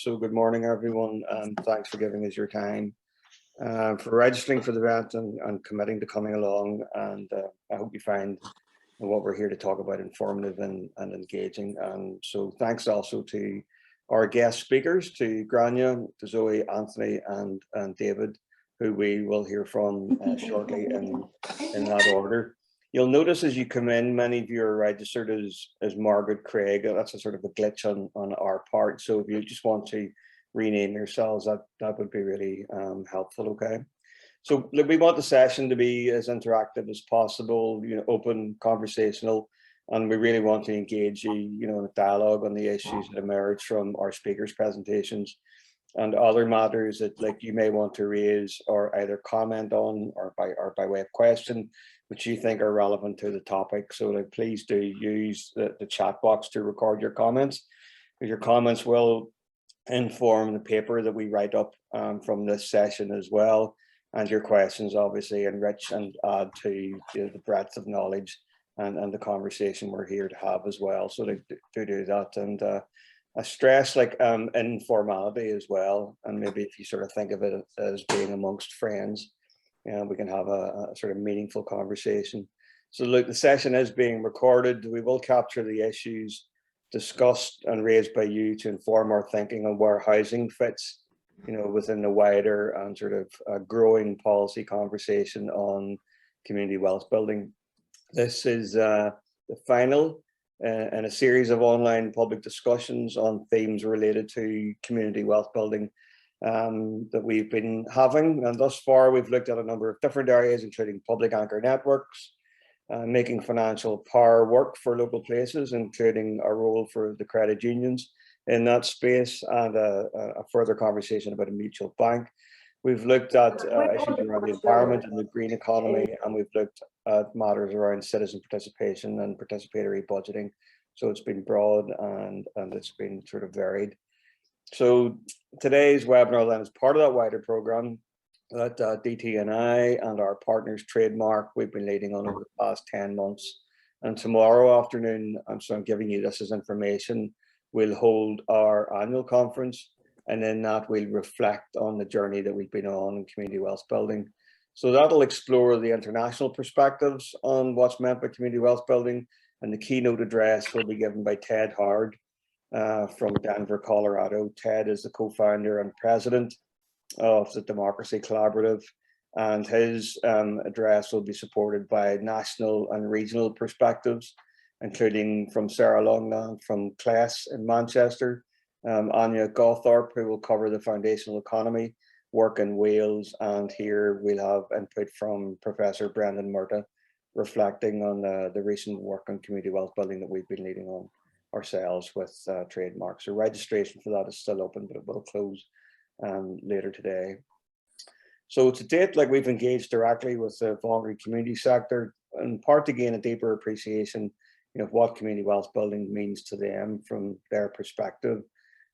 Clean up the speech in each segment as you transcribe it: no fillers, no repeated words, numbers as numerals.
So good morning, everyone, and thanks for giving us your time, for registering for the event and committing to coming along. And I hope you find what we're here to talk about informative and engaging. And so thanks also to our guest speakers, to Grania, to Zoe, Anthony, and David, who we will hear from shortly in that order. You'll notice as you come in, many of you are registered as Margaret Craig. That's a sort of a glitch on our part. So if you just want to rename yourselves, that would be really helpful. Okay. So look, we want the session to be as interactive as possible, open, conversational, and we really want to engage you, in a dialogue on the issues that emerge from our speakers' presentations and other matters that you may want to raise or either comment on or by way of question, which you think are relevant to the topic. So please do use the chat box to record your comments, because your comments will inform the paper that we write up from this session as well. And your questions obviously enrich and add to the breadth of knowledge and the conversation we're here to have as well. So to do that, and I stress informality as well. And maybe if you sort of think of it as being amongst friends, we can have a sort of meaningful conversation. So look, the session is being recorded. We will capture the issues discussed and raised by you to inform our thinking on where housing fits, within the wider and sort of growing policy conversation on community wealth building. This is the final in a series of online public discussions on themes related to community wealth building that we've been having. And thus far, we've looked at a number of different areas, including public anchor networks, making financial power work for local places, including a role for the credit unions in that space, and a further conversation about a mutual bank. We've looked at issues around the environment and the green economy, and we've looked at matters around citizen participation and participatory budgeting. So it's been broad and it's been sort of varied. So today's webinar then is part of that wider program that DT&I and our partners Trademark we've been leading on over the past 10 months. And tomorrow afternoon, so I'm giving you this as information, we'll hold our annual conference, and in that we'll reflect on the journey that we've been on in community wealth building. So that'll explore the international perspectives on what's meant by community wealth building, and the keynote address will be given by Ted Howard from Denver, Colorado. Ted is the co-founder and president of the Democracy Collaborative, and his address will be supported by national and regional perspectives, including from Sarah Longland from Class in Manchester, Anya Gawthorpe, who will cover the foundational economy work in Wales, and here we'll have input from Professor Brendan Murtagh, reflecting on the recent work on community wealth building that we've been leading on ourselves with Trademark. So registration for that is still open, but it will close later today. So to date, we've engaged directly with the voluntary community sector, in part to gain a deeper appreciation of what community wealth building means to them from their perspective,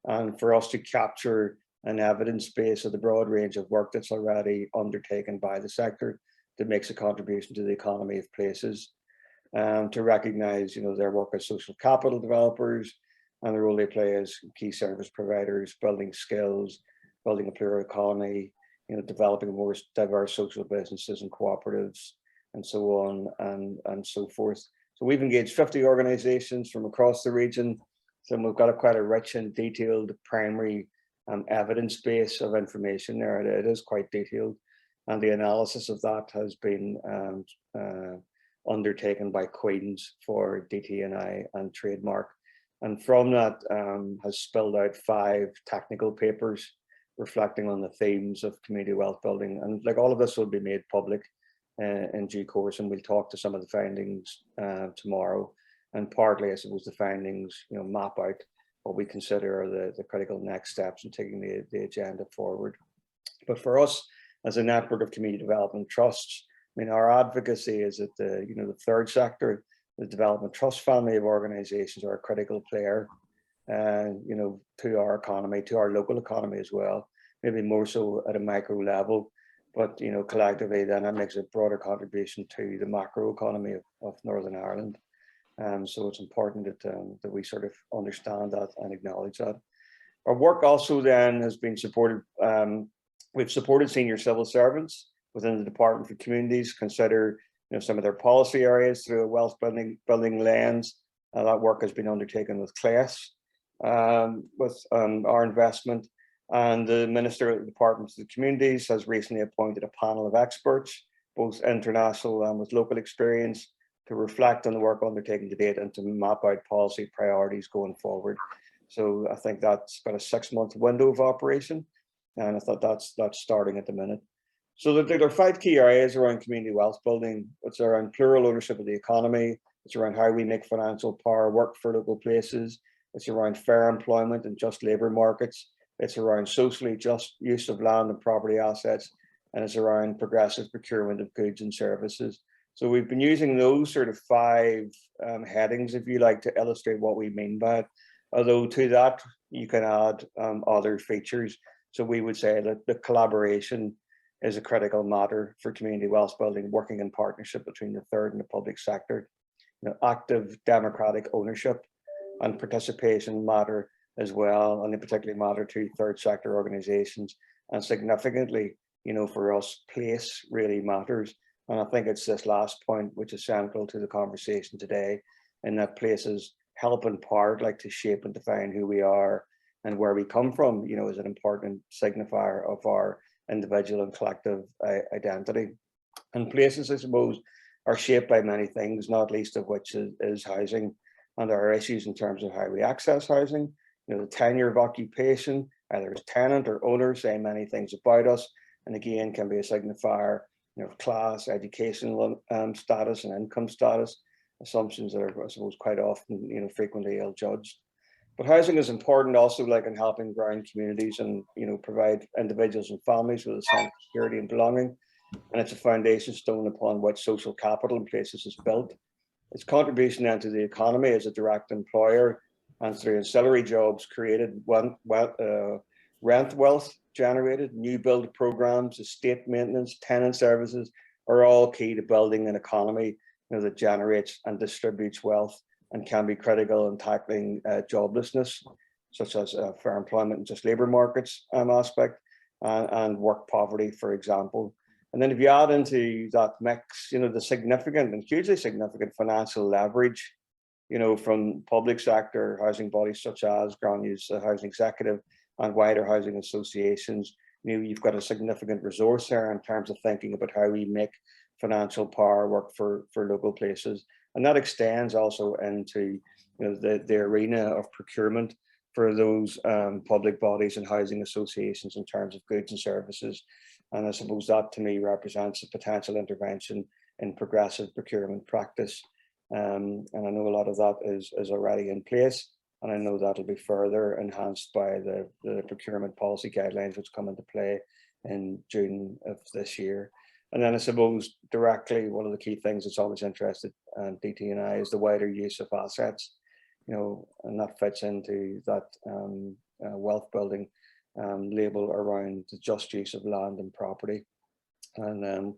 and for us to capture an evidence base of the broad range of work that's already undertaken by the sector that makes a contribution to the economy of places, to recognize their work as social capital developers and the role they play as key service providers, building skills, building a plural economy, developing more diverse social businesses and cooperatives, and so on and so forth. So we've engaged 50 organizations from across the region. So we've got quite a rich and detailed primary evidence base of information there. It is quite detailed. And the analysis of that has been undertaken by Queens for DT&I and Trademark. And from that has spilled out 5 technical papers reflecting on the themes of community wealth building. And all of this will be made public in due course, and we'll talk to some of the findings tomorrow. And partly, I suppose, the findings map out what we consider are the critical next steps in taking the agenda forward. But for us, as a network of community development trusts, our advocacy is that the third sector, the development trust family of organizations, are a critical player to our economy, to our local economy as well, maybe more so at a micro level. But collectively, then that makes a broader contribution to the macro economy of Northern Ireland. So it's important that we sort of understand that and acknowledge that. Our work also then has been supported, we've supported senior civil servants within the Department for Communities, consider some of their policy areas through a wealth building lens. That work has been undertaken with CLAS, with our investment. And the Minister of the Department of Communities has recently appointed a panel of experts, both international and with local experience, to reflect on the work undertaken to date and to map out policy priorities going forward. So I think that's got a 6-month window of operation, and I thought that's starting at the minute. So there are 5 key areas around community wealth building. It's around plural ownership of the economy. It's around how we make financial power work for local places. It's around fair employment and just labour markets. It's around socially just use of land and property assets, and it's around progressive procurement of goods and services. So we've been using those sort of 5 headings, if you like, to illustrate what we mean by it. Although to that, you can add other features. So we would say that the collaboration is a critical matter for community wealth building, working in partnership between the third and the public sector. Active democratic ownership and participation matter as well, and they particularly matter to third sector organizations. And significantly, for us, place really matters. And I think it's this last point which is central to the conversation today, in that places help in part like to shape and define who we are and where we come from, is an important signifier of our individual and collective identity. And places, I suppose, are shaped by many things, not least of which is housing. And there are issues in terms of how we access housing, the tenure of occupation, either as tenant or owner, say many things about us, and again can be a signifier of class, educational status and income status, assumptions that are, I suppose, quite often, frequently ill-judged. But housing is important also, like in helping ground communities and, provide individuals and families with a sense of security and belonging. And it's a foundation stone upon which social capital in places is built. Its contribution then to the economy as a direct employer and through ancillary jobs created, rent wealth generated, new build programs, estate maintenance, tenant services are all key to building an economy that generates and distributes wealth and can be critical in tackling joblessness, such as fair employment and just labour markets aspect, and work poverty, for example. And then if you add into that mix, the significant and hugely significant financial leverage, from public sector housing bodies such as Grand Use Housing Executive and wider housing associations, you've got a significant resource there in terms of thinking about how we make financial power work for local places. And that extends also into the arena of procurement for those public bodies and housing associations in terms of goods and services. And I suppose that to me represents a potential intervention in progressive procurement practice. And I know a lot of that is already in place. And I know that'll be further enhanced by the procurement policy guidelines which come into play in June of this year. And then I suppose directly, one of the key things that's always interested DT and I is the wider use of assets, and that fits into that wealth building label around the just use of land and property. And,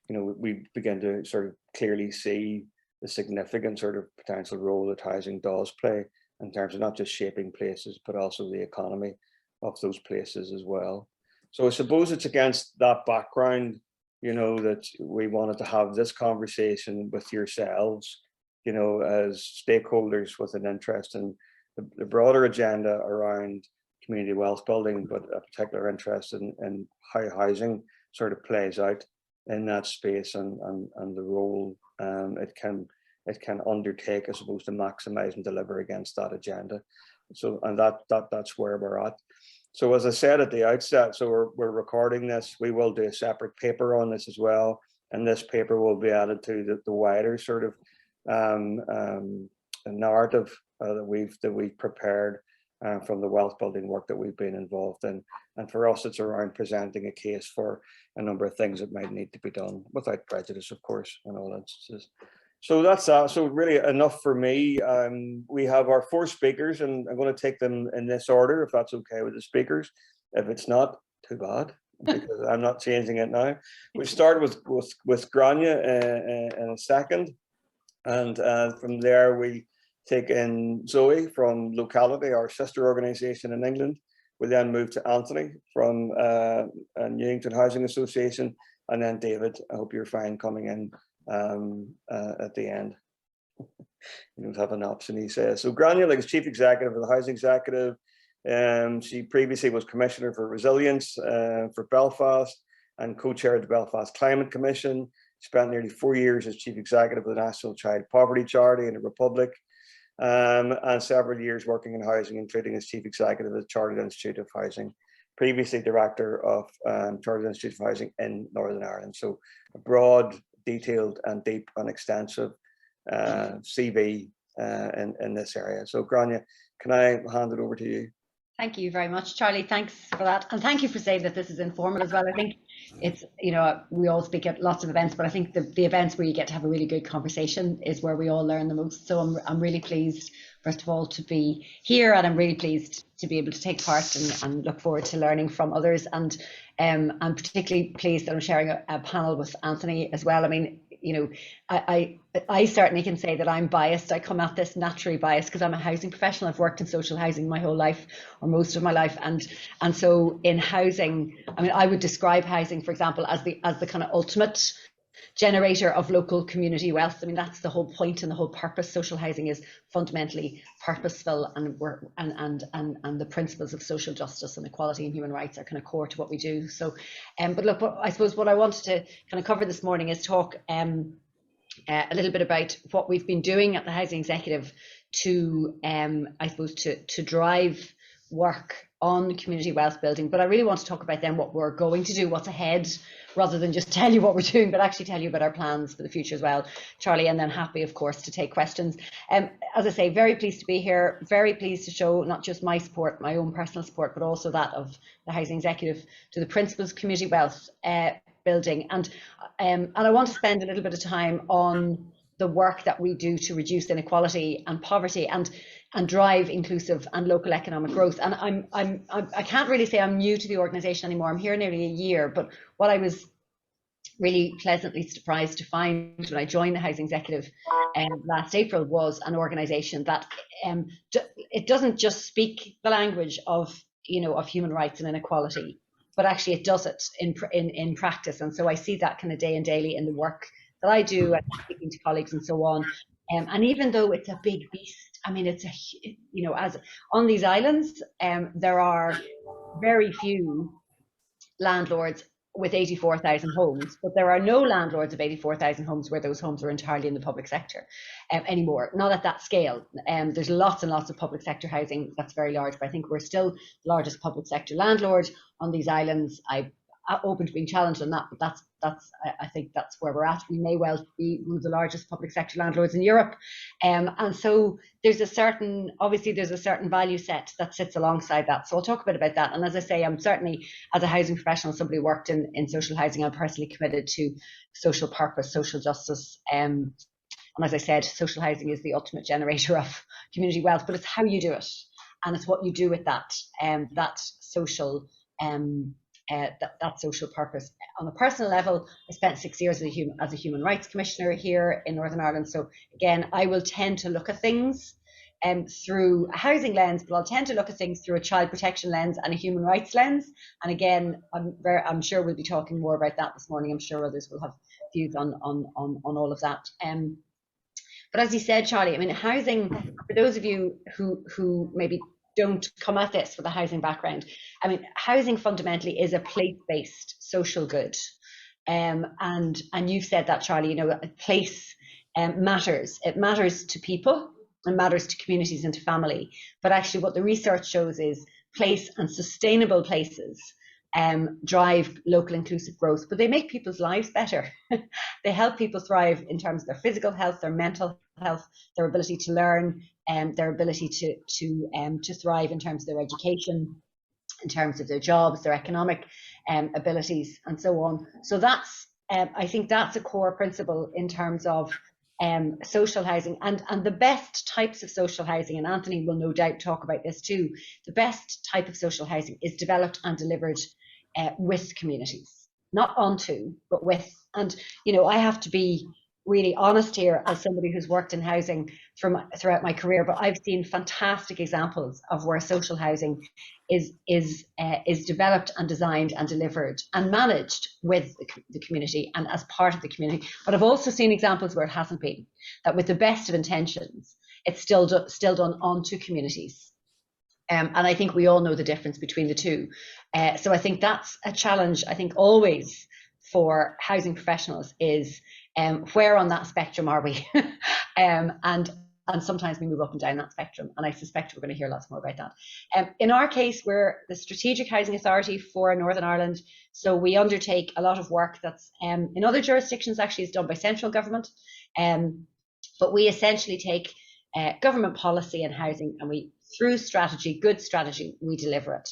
we begin to sort of clearly see the significant sort of potential role that housing does play in terms of not just shaping places, but also the economy of those places as well. So I suppose it's against that background, that we wanted to have this conversation with yourselves, as stakeholders with an interest in the broader agenda around community wealth building, but a particular interest in how housing sort of plays out in that space and the role it can undertake, I suppose, to maximize and deliver against that agenda. So, and that's where we're at. So as I said at the outset, so we're recording this. We will do a separate paper on this as well, and this paper will be added to the wider sort of narrative that we've prepared from the wealth building work that we've been involved in. And for us, it's around presenting a case for a number of things that might need to be done without prejudice, of course, in all instances. So that's that. So really enough for me. We have our 4 speakers, and I'm going to take them in this order, if that's okay with the speakers. If it's not, too bad, because I'm not changing it now. We start with Grania in a second, and from there we take in Zoe from Locality, our sister organisation in England, We'll then move to Anthony from New England Housing Association, and then David. I hope you're fine coming in at the end. You don't have an option, he says. So Grania is Chief Executive of the Housing Executive. She previously was Commissioner for Resilience for Belfast and co-chaired the Belfast Climate Commission. Spent nearly 4 years as Chief Executive of the National Child Poverty Charity in the Republic, and several years working in housing, including as Chief Executive of the Chartered Institute of Housing, previously Director of Chartered Institute of Housing in Northern Ireland. So a broad, detailed and deep and extensive CV in this area. So Grania, can I hand it over to you? Thank you very much, Charlie. Thanks for that. And thank you for saying that this is informal as well. I think it's, you know, we all speak at lots of events, but I think the events where you get to have a really good conversation is where we all learn the most. So I'm really pleased, first of all, to be here, and I'm really pleased to be able to take part and look forward to learning from others. And I'm particularly pleased that I'm sharing a panel with Anthony as well. I mean, you know, I certainly can say that I'm biased. I come at this naturally biased because I'm a housing professional. I've worked in social housing my whole life, or most of my life, and so in housing, I mean, I would describe housing, for example, as the kind of ultimate generator of local community wealth. I mean, that's the whole point and the whole purpose. Social housing is fundamentally purposeful, and the principles of social justice and equality and human rights are kind of core to what we do. So, but look, I suppose what I wanted to kind of cover this morning is talk a little bit about what we've been doing at the Housing Executive to, I suppose, to drive work on community wealth building. But I really want to talk about then what we're going to do, what's ahead, rather than just tell you what we're doing, but actually tell you about our plans for the future as well, Charlie, and then happy, of course, to take questions. As I say, very pleased to be here, very pleased to show not just my support, my own personal support, but also that of the Housing Executive to the principles of community wealth building. And I want to spend a little bit of time on the work that we do to reduce inequality and poverty and drive inclusive and local economic growth. And I can't really say I'm new to the organisation anymore. I'm here nearly a year, but what I was really pleasantly surprised to find when I joined the Housing Executive last April was an organisation that it doesn't just speak the language of, you know, of human rights and inequality, but actually it does it in practice. And so I see that kind of day and daily in the work that I do, and speaking to colleagues and so on. And even though it's a big beast, I mean, it's you know, as on these islands, there are very few landlords with 84,000 homes, but there are no landlords of 84,000 homes where those homes are entirely in the public sector anymore, not at that scale. There's lots and lots of public sector housing that's very large, but I think we're still the largest public sector landlord on these islands. I'm open to being challenged on that, but I think that's where we're at. We may well be one of the largest public sector landlords in Europe, and so there's a certain value set that sits alongside that. So I'll talk a bit about that. And as I say, I'm certainly, as a housing professional, somebody who worked in social housing, I'm personally committed to social purpose, social justice, and as I said, social housing is the ultimate generator of community wealth, but it's how you do it, and it's what you do with that social that social purpose. On a personal level, I spent 6 years as a human rights commissioner here in Northern Ireland. So again, I will tend to look at things through a housing lens, but I'll tend to look at things through a child protection lens and a human rights lens. And again, I'm sure we'll be talking more about that this morning. I'm sure others will have views on all of that. But as you said, Charlie, I mean, housing, for those of you who maybe don't come at this with a housing background, I mean, housing fundamentally is a place-based social good, and you've said that, Charlie. You know, a place matters. It matters to people, it matters to communities and to family. But actually, what the research shows is place and sustainable places drive local inclusive growth, but they make people's lives better. They help people thrive in terms of their physical health, their mental health, their ability to learn, their ability to thrive in terms of their education, in terms of their jobs, their economic abilities, and so on. So that's I think that's a core principle in terms of social housing, and the best types of social housing, and Anthony will no doubt talk about this too. The best type of social housing is developed and delivered with communities, not onto, but with. And you know, I have to be really honest here as somebody who's worked in housing throughout my career, but I've seen fantastic examples of where social housing is developed and designed and delivered and managed with the community and as part of the community. But I've also seen examples where it hasn't been, that with the best of intentions, it's still done onto communities. And I think we all know the difference between the two. So I think that's a challenge, I think, always for housing professionals is where on that spectrum are we? And sometimes we move up and down that spectrum. And I suspect we're going to hear lots more about that. In our case, we're the Strategic Housing Authority for Northern Ireland. So we undertake a lot of work that's in other jurisdictions actually is done by central government. But we essentially take government policy and housing, and we, through strategy, good strategy, we deliver it.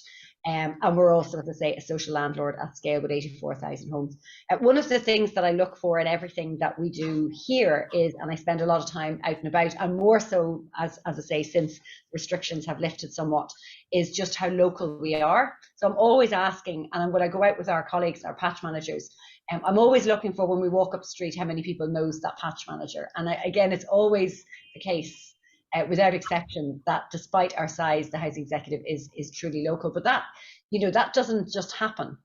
And we're also, as I say, a social landlord at scale with 84,000 homes. One of the things that I look for in everything that we do here is, and I spend a lot of time out and about, and more so, as I say, since restrictions have lifted somewhat, is just how local we are. So I'm always asking, and when I go out with our colleagues, our patch managers, I'm always looking for, when we walk up the street, how many people knows that patch manager. And again, it's always the case, without exception, that despite our size, the housing executive is truly local. But that, that doesn't just happen.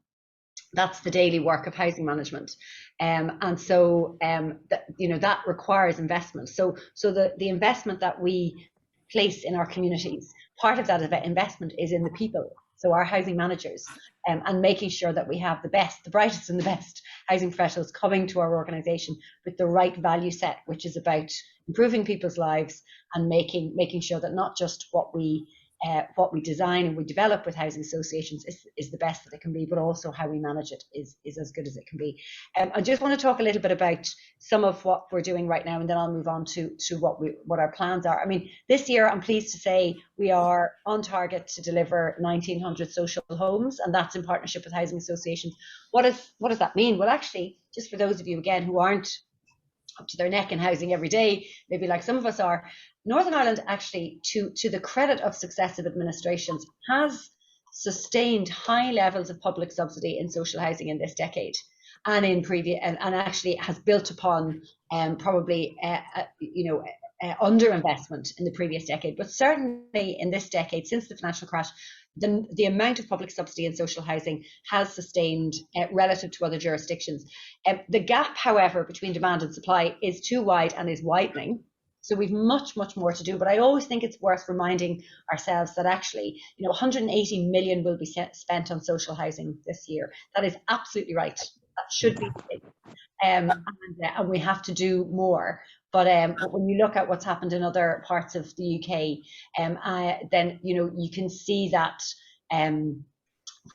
That's the daily work of housing management, and so that requires investment. So the investment that we place in our communities, part of that investment is in the people. So our housing managers, and making sure that we have the best, the brightest, and the best housing professionals coming to our organisation with the right value set, which is about improving people's lives and making sure that not just what we design and we develop with housing associations is the best that it can be, but also how we manage it is as good as it can be. I just want to talk a little bit about some of what we're doing right now, and then I'll move on to what our plans are. I mean, this year, I'm pleased to say we are on target to deliver 1,900 social homes, and that's in partnership with housing associations. What does that mean? Well, actually, just for those of you, again, who aren't up to their neck in housing every day, maybe like some of us are, Northern Ireland actually, to the credit of successive administrations, has sustained high levels of public subsidy in social housing in this decade, and in previous, and actually has built upon probably underinvestment in the previous decade, but certainly in this decade, since the financial crash, the amount of public subsidy in social housing has sustained relative to other jurisdictions. The gap, however, between demand and supply is too wide and is widening. So we've much more to do. But I always think it's worth reminding ourselves that actually, 180 million will be spent on social housing this year. That is absolutely right. That should be the case. And we have to do more. But when you look at what's happened in other parts of the UK, then you can see that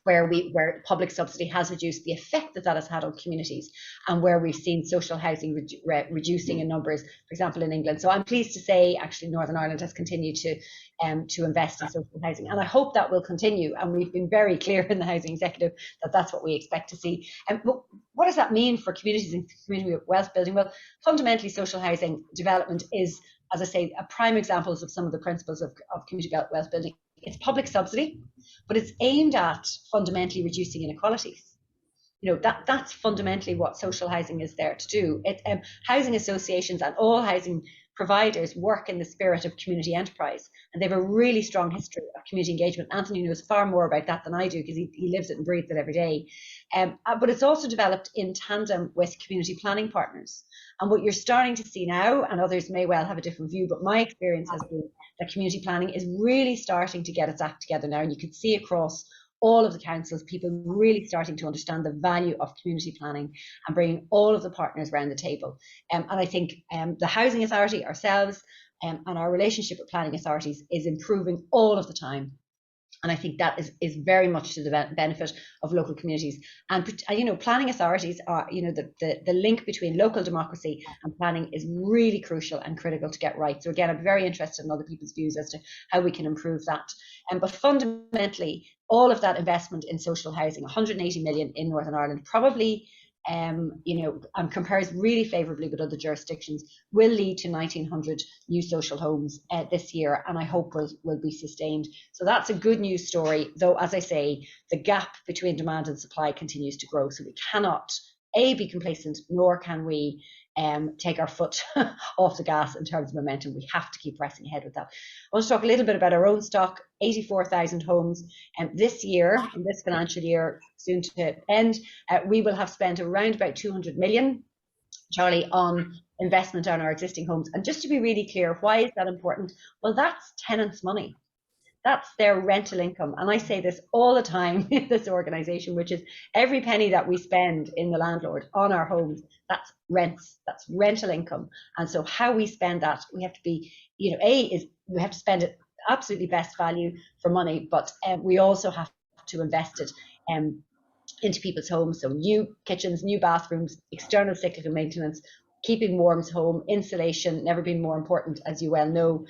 where public subsidy has reduced, the effect that has had on communities, and where we've seen social housing reducing in numbers, for example, in England. So I'm pleased to say, actually, Northern Ireland has continued to invest in social housing, and I hope that will continue. And we've been very clear in the housing executive that that's what we expect to see. But what does that mean for communities and community wealth building? Well, fundamentally, social housing development is, as I say, a prime examples of some of the principles of community wealth building. It's public subsidy, but it's aimed at fundamentally reducing inequalities. That's fundamentally what social housing is there to do. Housing associations and all housing providers work in the spirit of community enterprise, and they have a really strong history of community engagement. Anthony knows far more about that than I do, because he lives it and breathes it every day. But it's also developed in tandem with community planning partners. And what you're starting to see now, and others may well have a different view, but my experience has been that community planning is really starting to get its act together now. And you can see across all of the councils, people really starting to understand the value of community planning and bringing all of the partners around the table. And I think the Housing Authority, ourselves, and our relationship with planning authorities is improving all of the time. And I think that is very much to the benefit of local communities. And planning authorities are, the link between local democracy and planning is really crucial and critical to get right. So again, I'm very interested in other people's views as to how we can improve that. But fundamentally, all of that investment in social housing, 180 million in Northern Ireland, probably and compares really favourably with other jurisdictions, will lead to 1,900 new social homes this year, and I hope will be sustained. So that's a good news story, though, as I say, the gap between demand and supply continues to grow. So we cannot, A, be complacent, nor can we take our foot off the gas in terms of momentum. We have to keep pressing ahead with that. I want to talk a little bit about our own stock, 84,000 homes. This year, in this financial year, soon to end, we will have spent around about 200 million, Charlie, on investment on our existing homes. And just to be really clear, why is that important? Well, that's tenants' money. That's their rental income. And I say this all the time in this organisation, which is every penny that we spend in the landlord on our homes, that's rents, that's rental income. And so how we spend that, we have to be, we have to spend it absolutely best value for money, but we also have to invest it into people's homes. So new kitchens, new bathrooms, external cyclical maintenance, keeping warms home, insulation, never been more important, as you well know.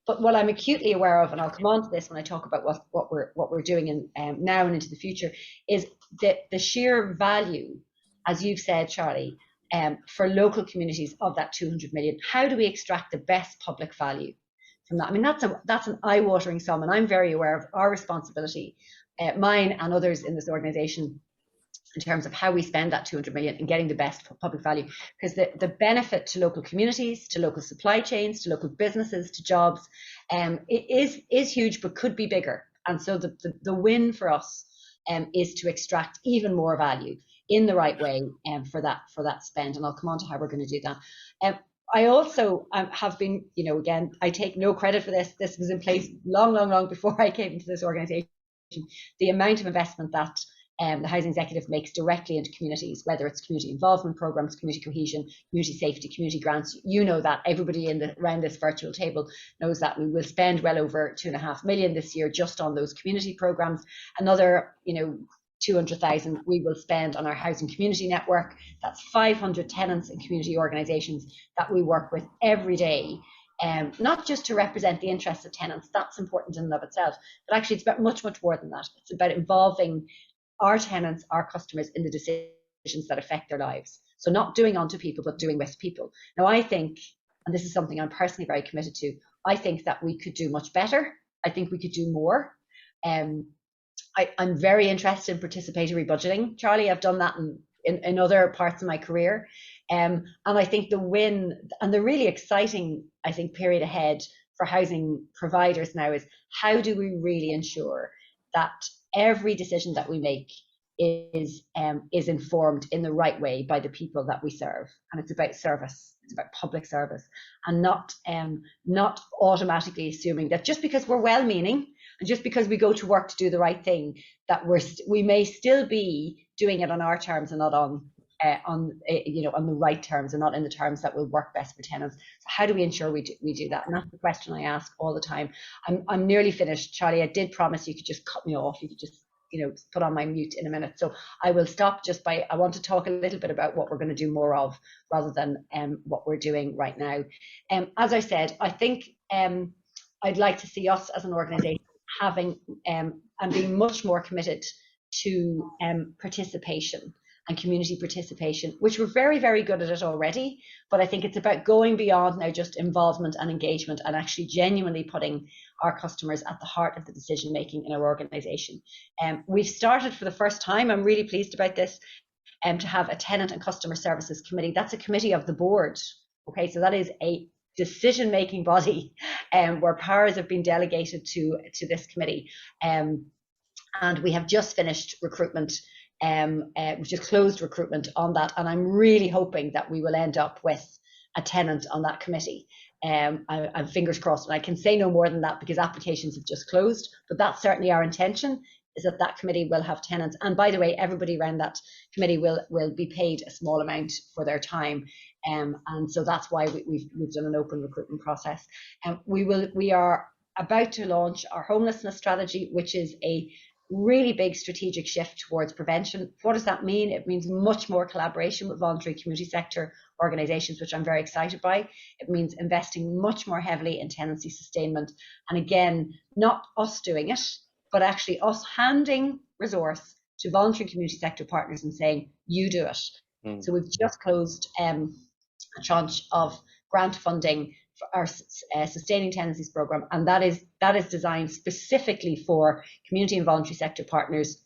But what I'm acutely aware of, and I'll come on to this when I talk about what we're doing in, now and into the future, is that the sheer value, as you've said, Charlie, for local communities of that 200 million. How do we extract the best public value from that? I mean, that's an eye-watering sum, and I'm very aware of our responsibility, mine and others in this organisation, in terms of how we spend that 200 million and getting the best public value, because the benefit to local communities, to local supply chains, to local businesses, to jobs, it is huge, but could be bigger. And so the win for us is to extract even more value in the right way for that spend. And I'll come on to how we're going to do that. I also have been, again, I take no credit for this. This was in place long before I came into this organisation. The amount of investment that the housing executive makes directly into communities, whether it's community involvement programs, community cohesion, community safety, community grants. You know that. Everybody around this virtual table knows that. We will spend well over 2.5 million this year just on those community programs. Another, 200,000 we will spend on our housing community network. That's 500 tenants and community organisations that we work with every day. Not just to represent the interests of tenants, that's important in and of itself, but actually it's about much more than that. It's about involving our tenants, our customers, in the decisions that affect their lives. So not doing unto people, but doing with people. Now, I think, and this is something I'm personally very committed to, I think that we could do much better. I think we could do more. I'm very interested in participatory budgeting, Charlie. I've done that in other parts of my career. And I think the win and the really exciting, I think, period ahead for housing providers now is, how do we really ensure that every decision that we make is informed in the right way by the people that we serve? And it's about service, it's about public service, and not automatically assuming that just because we're well-meaning and just because we go to work to do the right thing, that we may still be doing it on our terms and not on the right terms, and not in the terms that will work best for tenants. So how do we ensure we do that? And that's the question I ask all the time. I'm nearly finished, Charlie. I did promise you could just cut me off. You could just put on my mute in a minute. So I will stop I want to talk a little bit about what we're going to do more of, rather than what we're doing right now. As I said, I think I'd like to see us as an organisation having and being much more committed to participation and community participation, which we're very, very good at it already. But I think it's about going beyond now just involvement and engagement, and actually genuinely putting our customers at the heart of the decision making in our organisation. We've started for the first time, I'm really pleased about this, to have a tenant and customer services committee. That's a committee of the board. Okay, so that is a decision making body where powers have been delegated to this committee. And we have just finished recruitment. We've just closed recruitment on that, and I'm really hoping that we will end up with a tenant on that committee. I'm fingers crossed, and I can say no more than that because applications have just closed, but that's certainly our intention, is that committee will have tenants. And by the way, everybody around that committee will be paid a small amount for their time, and so that's why we've done an open recruitment process. We are about to launch our homelessness strategy, which is a really big strategic shift towards prevention. What does that mean? It means much more collaboration with voluntary community sector organisations, which I'm very excited by. It means investing much more heavily in tenancy sustainment. And again, not us doing it, but actually us handing resource to voluntary community sector partners and saying, you do it. So we've just closed a tranche of grant funding for our Sustaining Tenancies programme, and that is designed specifically for community and voluntary sector partners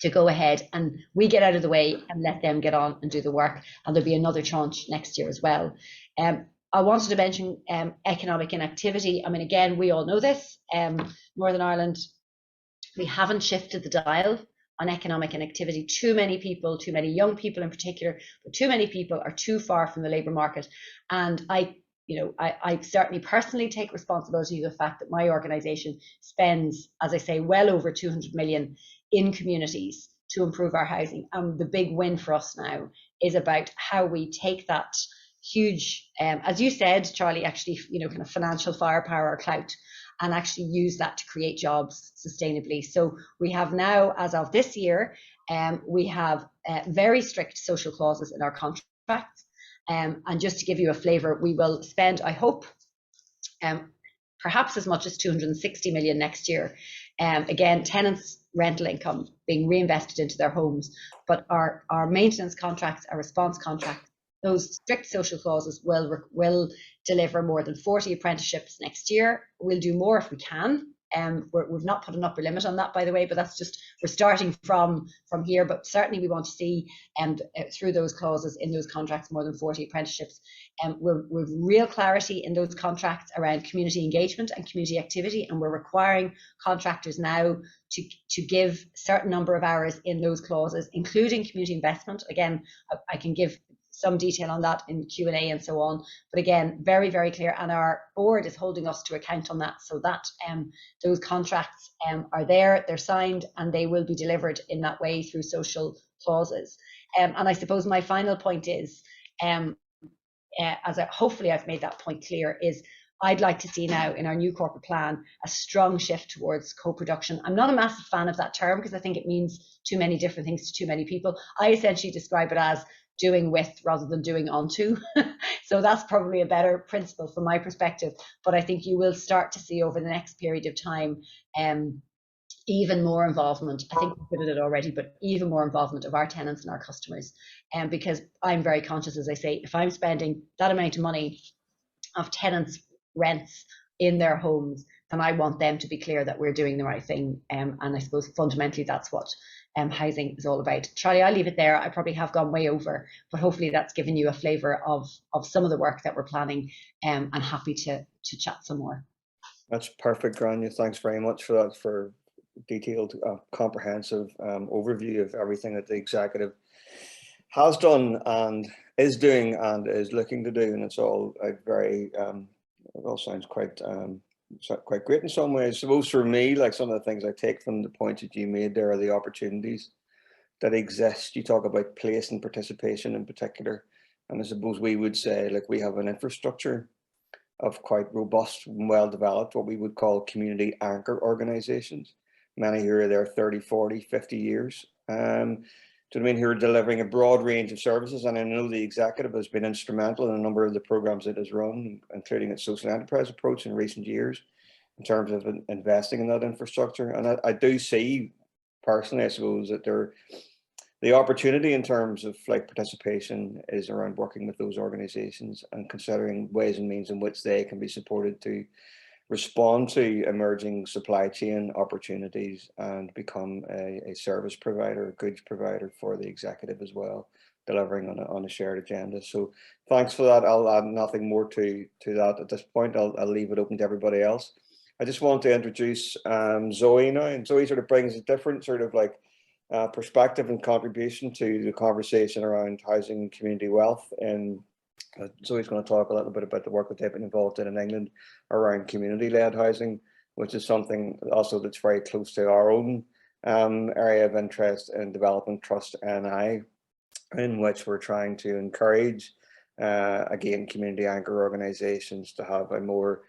to go ahead and we get out of the way and let them get on and do the work. And there'll be another tranche next year as well. I wanted to mention economic inactivity. I mean, again, we all know this. Northern Ireland, we haven't shifted the dial on economic inactivity. Too many people, too many young people in particular, but too many people are too far from the labour market. And I certainly personally take responsibility for the fact that my organisation spends, as I say, well over 200 million in communities to improve our housing. The big win for us now is about how we take that huge, as you said, Charlie, actually, kind of financial firepower or clout, and actually use that to create jobs sustainably. So we have now, as of this year, we have very strict social clauses in our contracts. And just to give you a flavour, we will spend, I hope, perhaps as much as 260 million next year. Again, tenants' rental income being reinvested into their homes, but our maintenance contracts, our response contracts, those strict social clauses will deliver more than 40 apprenticeships next year. We'll do more if we can. We've not put an upper limit on that, by the way, but that's just, we're starting from here, but certainly we want to see through those clauses in those contracts more than 40 apprenticeships. We've real clarity in those contracts around community engagement and community activity, and we're requiring contractors now to give a certain number of hours in those clauses, including community investment. Again, I can give some detail on that in Q&A and so on, but again, very, very clear, and our board is holding us to account on that, so that those contracts are there, they're signed, and they will be delivered in that way through social clauses. And I suppose my final point is, hopefully I've made that point clear, is I'd like to see now in our new corporate plan a strong shift towards co-production. I'm not a massive fan of that term because I think it means too many different things to too many people. I essentially describe it as doing with rather than doing onto. So that's probably a better principle from my perspective. But I think you will start to see over the next period of time even more involvement. I think we did it already, but even more involvement of our tenants and our customers. Because I'm very conscious, as I say, if I'm spending that amount of money of tenants' rents in their homes, then I want them to be clear that we're doing the right thing. And I suppose fundamentally that's what housing is all about. Charlie, I'll leave it there. I probably have gone way over, but hopefully that's given you a flavour of some of the work that we're planning, and happy to chat some more. That's perfect, Grania. Thanks very much for that, for detailed, comprehensive overview of everything that the executive has done and is doing and is looking to do. And it's all very, it all sounds quite great in some ways. I suppose for me, like some of the things I take from the points that you made there are the opportunities that exist. You talk about place and participation in particular. And I suppose we would say, like, we have an infrastructure of quite robust and well developed, what we would call community anchor organizations. Many who are there 30, 40, 50 years. Do you know what I mean? Who are delivering a broad range of services. And I know the executive has been instrumental in a number of the programs it has run, including its social enterprise approach in recent years, in terms of investing in that infrastructure. And I do see personally, I suppose, that the opportunity in terms of like participation is around working with those organizations and considering ways and means in which they can be supported to respond to emerging supply chain opportunities and become a service provider, a goods provider for the executive as well, delivering on a shared agenda. So thanks for that. I'll add nothing more to that at this point. I'll leave it open to everybody else. I just want to introduce Zoe now, and Zoe sort of brings a different sort of like perspective and contribution to the conversation around housing and community wealth. And Zoe's going to talk a little bit about the work that they've been involved in England around community-led housing, which is something also that's very close to our own area of interest in Development Trust NI, in which we're trying to encourage, again, community anchor organisations to have a more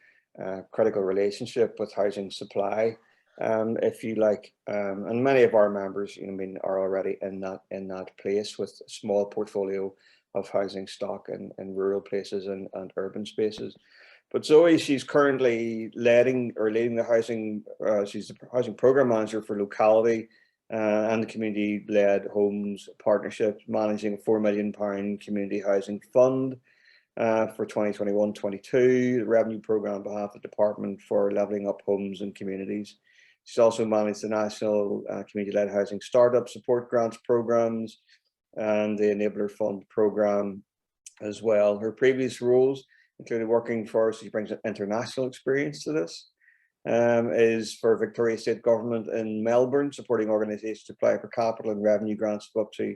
critical relationship with housing supply, if you like, and many of our members, are already in that place with a small portfolio of housing stock in rural places and urban spaces. But Zoe, she's currently leading the housing. She's the housing program manager for locality and the community-led homes partnerships, managing a £4 million community housing fund for 2021-22, the revenue program on behalf of the department for levelling up homes and communities. She's also managed the National Community-Led Housing Startup Support Grants Programs and the Enabler Fund Program as well. Her previous roles included working for, she brings international experience to this, is for Victoria State Government in Melbourne, supporting organisations to apply for capital and revenue grants of up to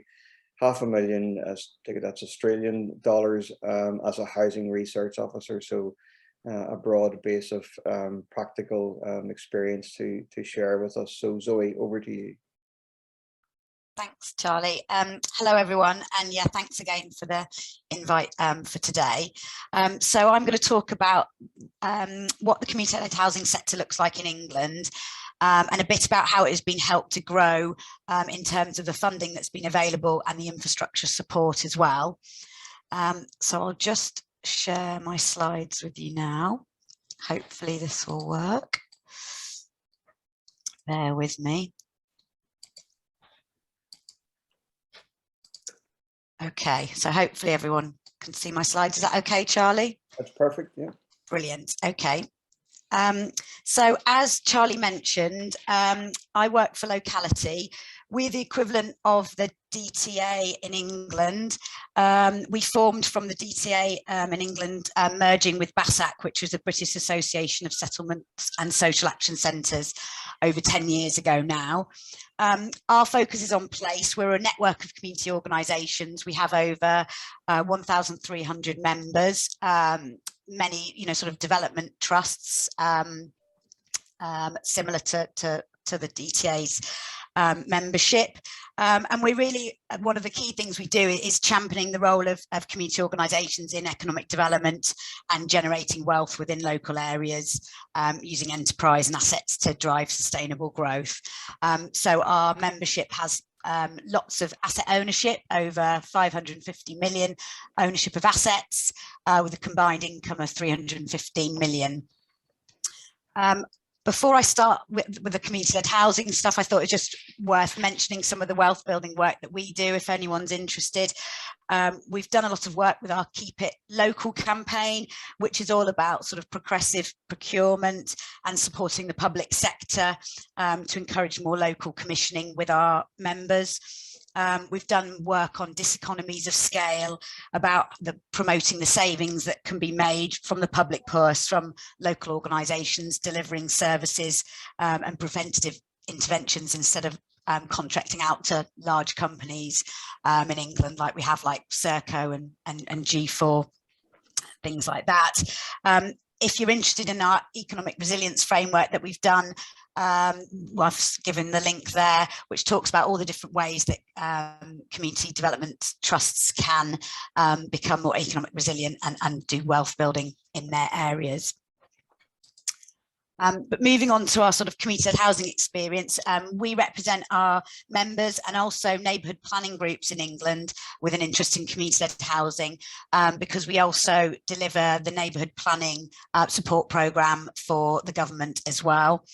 $500,000, I think that's Australian dollars, as a housing research officer. So a broad base of practical experience to share with us. So Zoe, over to you. Thanks, Charlie. Hello, everyone. And yeah, thanks again for the invite for today. So I'm going to talk about what the community-led housing sector looks like in England, and a bit about how it has been helped to grow in terms of the funding that's been available and the infrastructure support as well. So I'll just share my slides with you now. Hopefully this will work. Bear with me. Okay, so hopefully everyone can see my slides. Is that okay, Charlie? That's perfect, yeah. Brilliant, okay. So as Charlie mentioned, I work for Locality. We're the equivalent of the DTA in England. We formed from the DTA in England, merging with BASAC, which was the British Association of Settlements and Social Action Centres, over 10 years ago now. Our focus is on place. We're a network of community organisations. We have over 1,300 members, many, sort of development trusts, similar to the DTA's membership. And we're really, one of the key things we do is championing the role of community organisations in economic development and generating wealth within local areas, using enterprise and assets to drive sustainable growth. So our membership has lots of asset ownership, over 550 million ownership of assets, with a combined income of 315 million. Before I start with the community-led housing stuff, I thought it was just worth mentioning some of the wealth building work that we do, if anyone's interested. We've done a lot of work with our Keep It Local campaign, which is all about sort of progressive procurement and supporting the public sector to encourage more local commissioning with our members. We've done work on diseconomies of scale, about promoting the savings that can be made from the public purse, from local organisations delivering services and preventative interventions instead of contracting out to large companies in England, like we have, like Serco and G4, things like that. If you're interested in our economic resilience framework that we've done, well, I've given the link there, which talks about all the different ways that community development trusts can become more economic resilient and do wealth building in their areas. But moving on to our sort of community-led housing experience, we represent our members and also neighbourhood planning groups in England with an interest in community-led housing, because we also deliver the neighbourhood planning support programme for the government as well.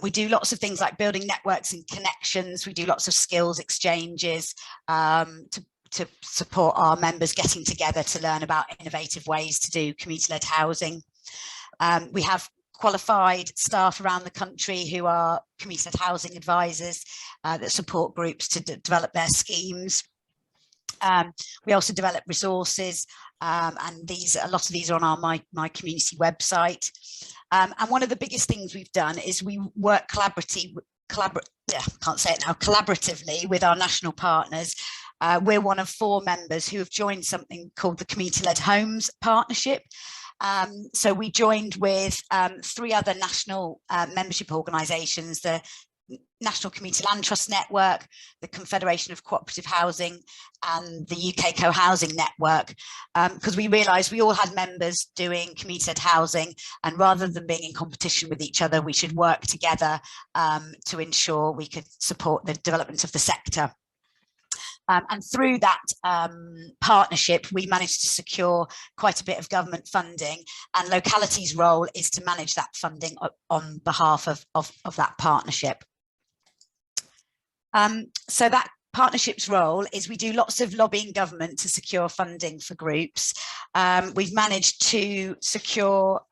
We do lots of things like building networks and connections. We do lots of skills exchanges to support our members getting together to learn about innovative ways to do community-led housing. We have qualified staff around the country who are community-led housing advisors that support groups to develop their schemes. We also develop resources, and a lot of these are on our My Community website. And one of the biggest things we've done is we work collaboratively with our national partners. We're one of 4 members who have joined something called the Community-Led Homes Partnership. So we joined with 3 other national membership organisations, the National Community Land Trust Network, the Confederation of Cooperative Housing, and the UK Co-Housing Network, because we realised we all had members doing community-led housing, and rather than being in competition with each other, we should work together to ensure we could support the development of the sector. And through that partnership, we managed to secure quite a bit of government funding, and Locality's role is to manage that funding on behalf of that partnership. So that partnership's role is we do lots of lobbying government to secure funding for groups. We've managed to secure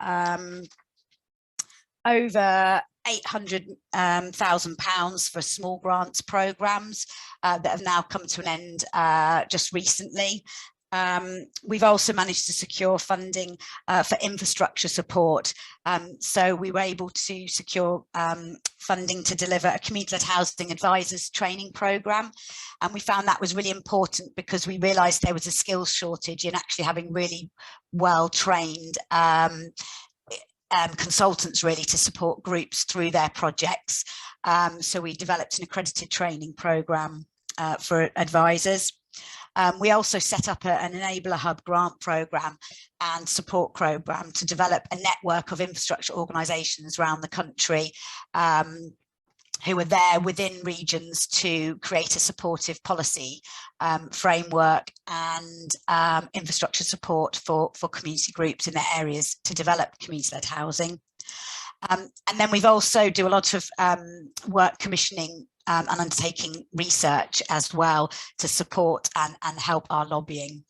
over £800,000 for small grants programs that have now come to an end just recently. We've also managed to secure funding for infrastructure support. So we were able to secure funding to deliver a community-led housing advisors training programme. And we found that was really important because we realised there was a skills shortage in actually having really well-trained consultants really to support groups through their projects. So we developed an accredited training programme for advisors. We also set up an Enabler Hub grant programme and support programme to develop a network of infrastructure organisations around the country who are there within regions to create a supportive policy framework and infrastructure support for community groups in their areas to develop community-led housing. And then we've also do a lot of work commissioning and undertaking research as well to support and help our lobbying.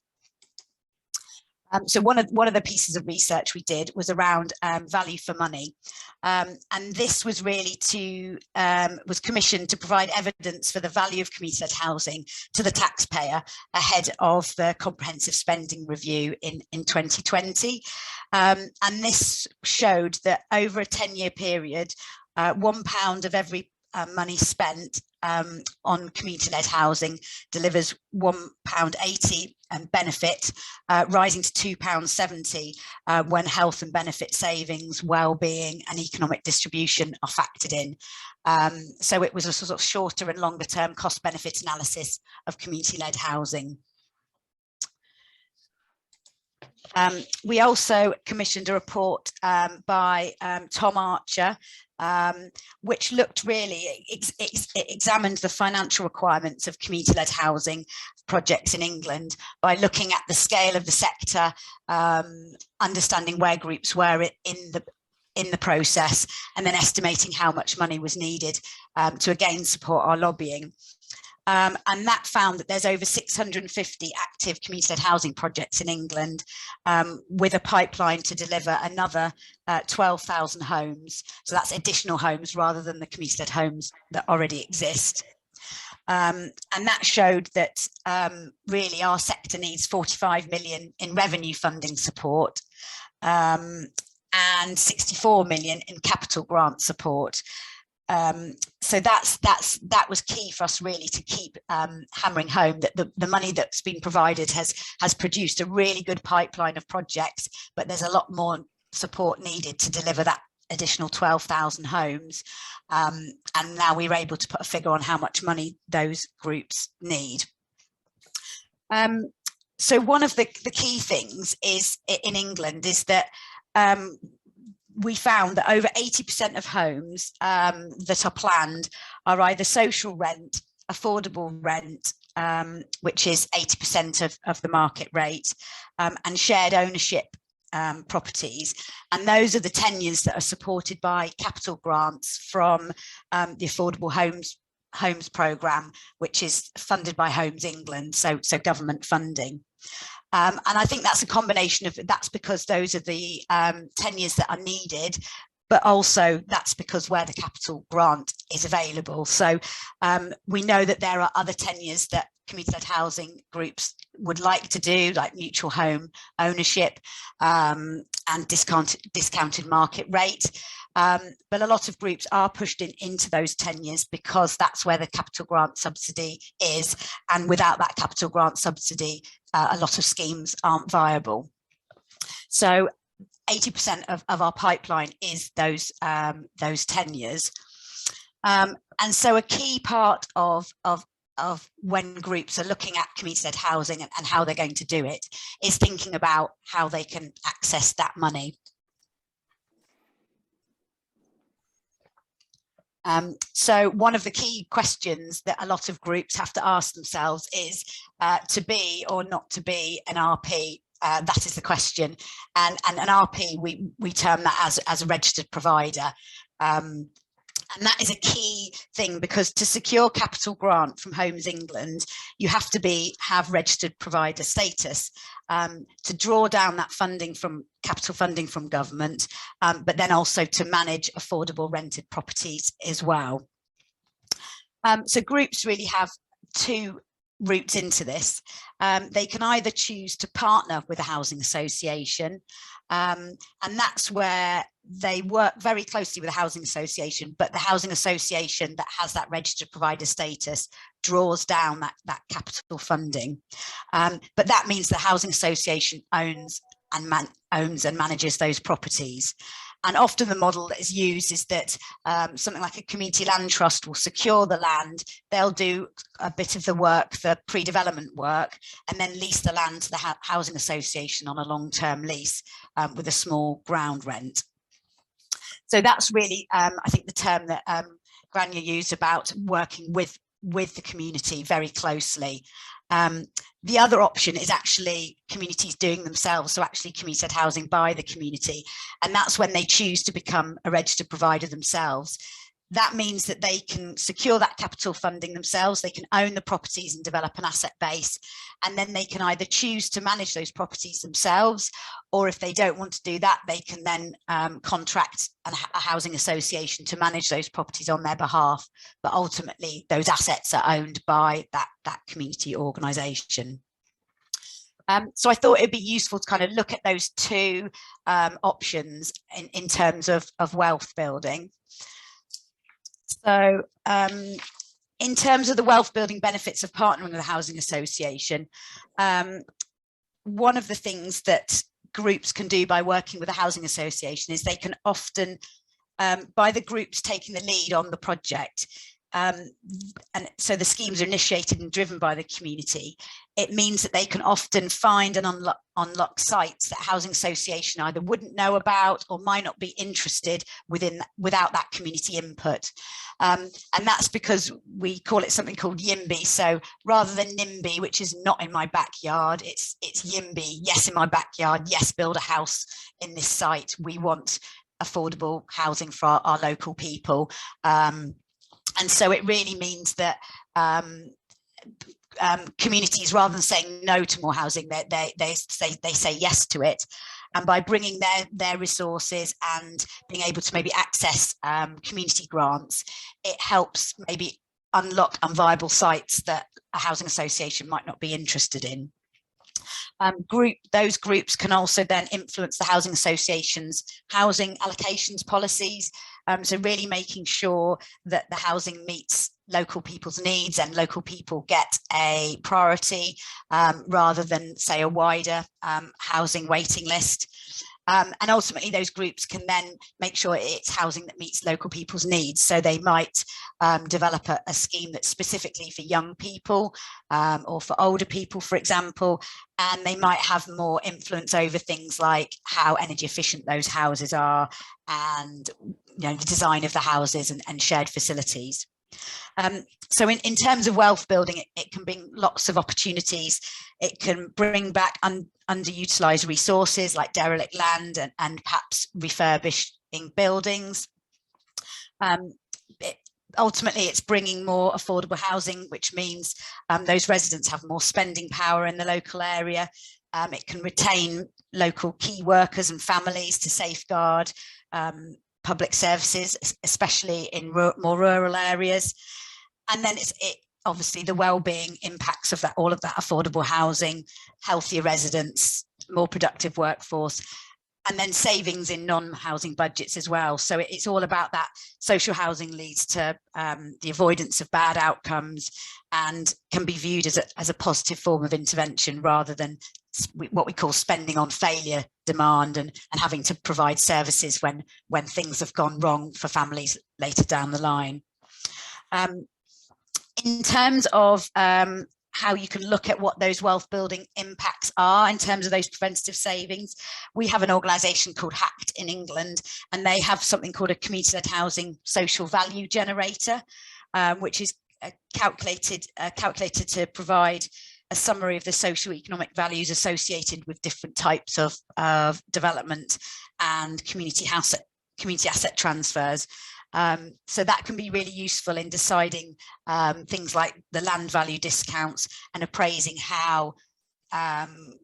So one of the pieces of research we did was around value for money, and this was really was commissioned to provide evidence for the value of community-led housing to the taxpayer ahead of the comprehensive spending review in 2020, and this showed that over a 10-year period, £1 of every money spent on community-led housing delivers £1.80 benefit, rising to £2.70 when health and benefit savings, well-being and economic distribution are factored in. So it was a sort of shorter and longer term cost benefit analysis of community-led housing. We also commissioned a report by Tom Archer, which looked really, it examined the financial requirements of community-led housing projects in England by looking at the scale of the sector, understanding where groups were in the process, and then estimating how much money was needed to again support our lobbying. And that found that there's over 650 active community-led housing projects in England, with a pipeline to deliver another 12,000 homes. So that's additional homes rather than the community-led homes that already exist. And that showed that really our sector needs 45 million in revenue funding support and 64 million in capital grant support. So that was key for us really to keep hammering home that the money that's been provided has produced a really good pipeline of projects, but there's a lot more support needed to deliver that additional 12,000 homes. And now we're able to put a figure on how much money those groups need. So one of the key things is in England is that we found that over 80% of homes that are planned are either social rent, affordable rent, which is 80% of the market rate, and shared ownership properties. And those are the tenures that are supported by capital grants from the Affordable Homes Programme, which is funded by Homes England, so government funding. And I think that's a combination of, that's because those are the tenures that are needed, but also that's because where the capital grant is available. So we know that there are other tenures that community-led housing groups would like to do, like mutual home ownership and discounted market rate. But a lot of groups are pushed into those tenures because that's where the capital grant subsidy is. And without that capital grant subsidy, a lot of schemes aren't viable. So 80% of our pipeline is those tenures. And so a key part of when groups are looking at community-led housing and how they're going to do it is thinking about how they can access that money. So one of the key questions that a lot of groups have to ask themselves is to be or not to be an RP. That is the question. And an RP, we term that as a registered provider. And that is a key thing, because to secure capital grant from Homes England, you have to have registered provider status to draw down that funding from capital funding from government, but then also to manage affordable rented properties as well. So groups really have two routes into this. They can either choose to partner with a housing association, and that's where they work very closely with a housing association, but the housing association that has that registered provider status draws down that capital funding. But that means the housing association owns and manages those properties. And often the model that is used is that something like a community land trust will secure the land. They'll do a bit of the work, the pre-development work, and then lease the land to the housing association on a long-term lease with a small ground rent. So that's really, I think, the term that Grania used about working with the community very closely. The other option is actually communities doing themselves, so actually community-led housing by the community, and that's when they choose to become a registered provider themselves. That means that they can secure that capital funding themselves, they can own the properties and develop an asset base, and then they can either choose to manage those properties themselves, or if they don't want to do that, they can then contract a housing association to manage those properties on their behalf. But ultimately, those assets are owned by that community organisation. So I thought it'd be useful to kind of look at those two options in terms of wealth building. So in terms of the wealth building benefits of partnering with a housing association, one of the things that groups can do by working with a housing association is they can often, by the groups taking the lead on the project, and so the schemes are initiated and driven by the community, it means that they can often find and unlock sites that housing association either wouldn't know about or might not be interested without that community input. And that's because we call it something called YIMBY. So rather than NIMBY, which is not in my backyard, it's YIMBY, yes in my backyard, yes, build a house in this site. We want affordable housing for our local people. And so it really means that communities, rather than saying no to more housing, they say yes to it. And by bringing their resources and being able to maybe access community grants, it helps maybe unlock unviable sites that a housing association might not be interested in. Those groups can also then influence the housing association's housing allocations policies. So really making sure that the housing meets local people's needs and local people get a priority rather than, say, a wider housing waiting list. And ultimately, those groups can then make sure it's housing that meets local people's needs. So they might develop a scheme that's specifically for young people or for older people, for example, and they might have more influence over things like how energy efficient those houses are and the design of the houses and shared facilities. So in terms of wealth building, it can bring lots of opportunities. It can bring back underutilized resources like derelict land and perhaps refurbishing buildings. Ultimately, it's bringing more affordable housing, which means those residents have more spending power in the local area. It can retain local key workers and families to safeguard public services, especially in more rural areas. And then obviously the well-being impacts of all of that affordable housing, healthier residents, more productive workforce, and then savings in non-housing budgets as well. So it's all about that. Social housing leads to the avoidance of bad outcomes and can be viewed as a positive form of intervention rather than what we call spending on failure demand and having to provide services when things have gone wrong for families later down the line. In terms of how you can look at what those wealth building impacts are in terms of those preventative savings, we have an organisation called HACT in England, and they have something called a community-led housing social value generator, which is calculated to provide a summary of the socio-economic values associated with different types of development and community asset transfers. So that can be really useful in deciding things like the land value discounts and appraising how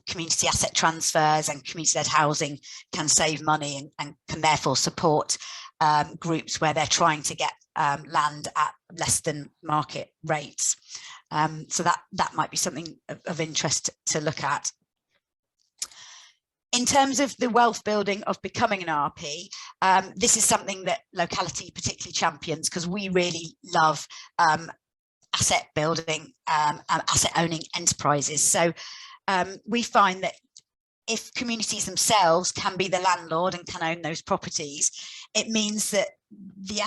community asset transfers and community-led housing can save money and can therefore support groups where they're trying to get land at less than market rates. So that might be something of interest to look at. In terms of the wealth building of becoming an RP, this is something that locality particularly champions, because we really love asset building, asset owning enterprises. So we find that if communities themselves can be the landlord and can own those properties, it means that the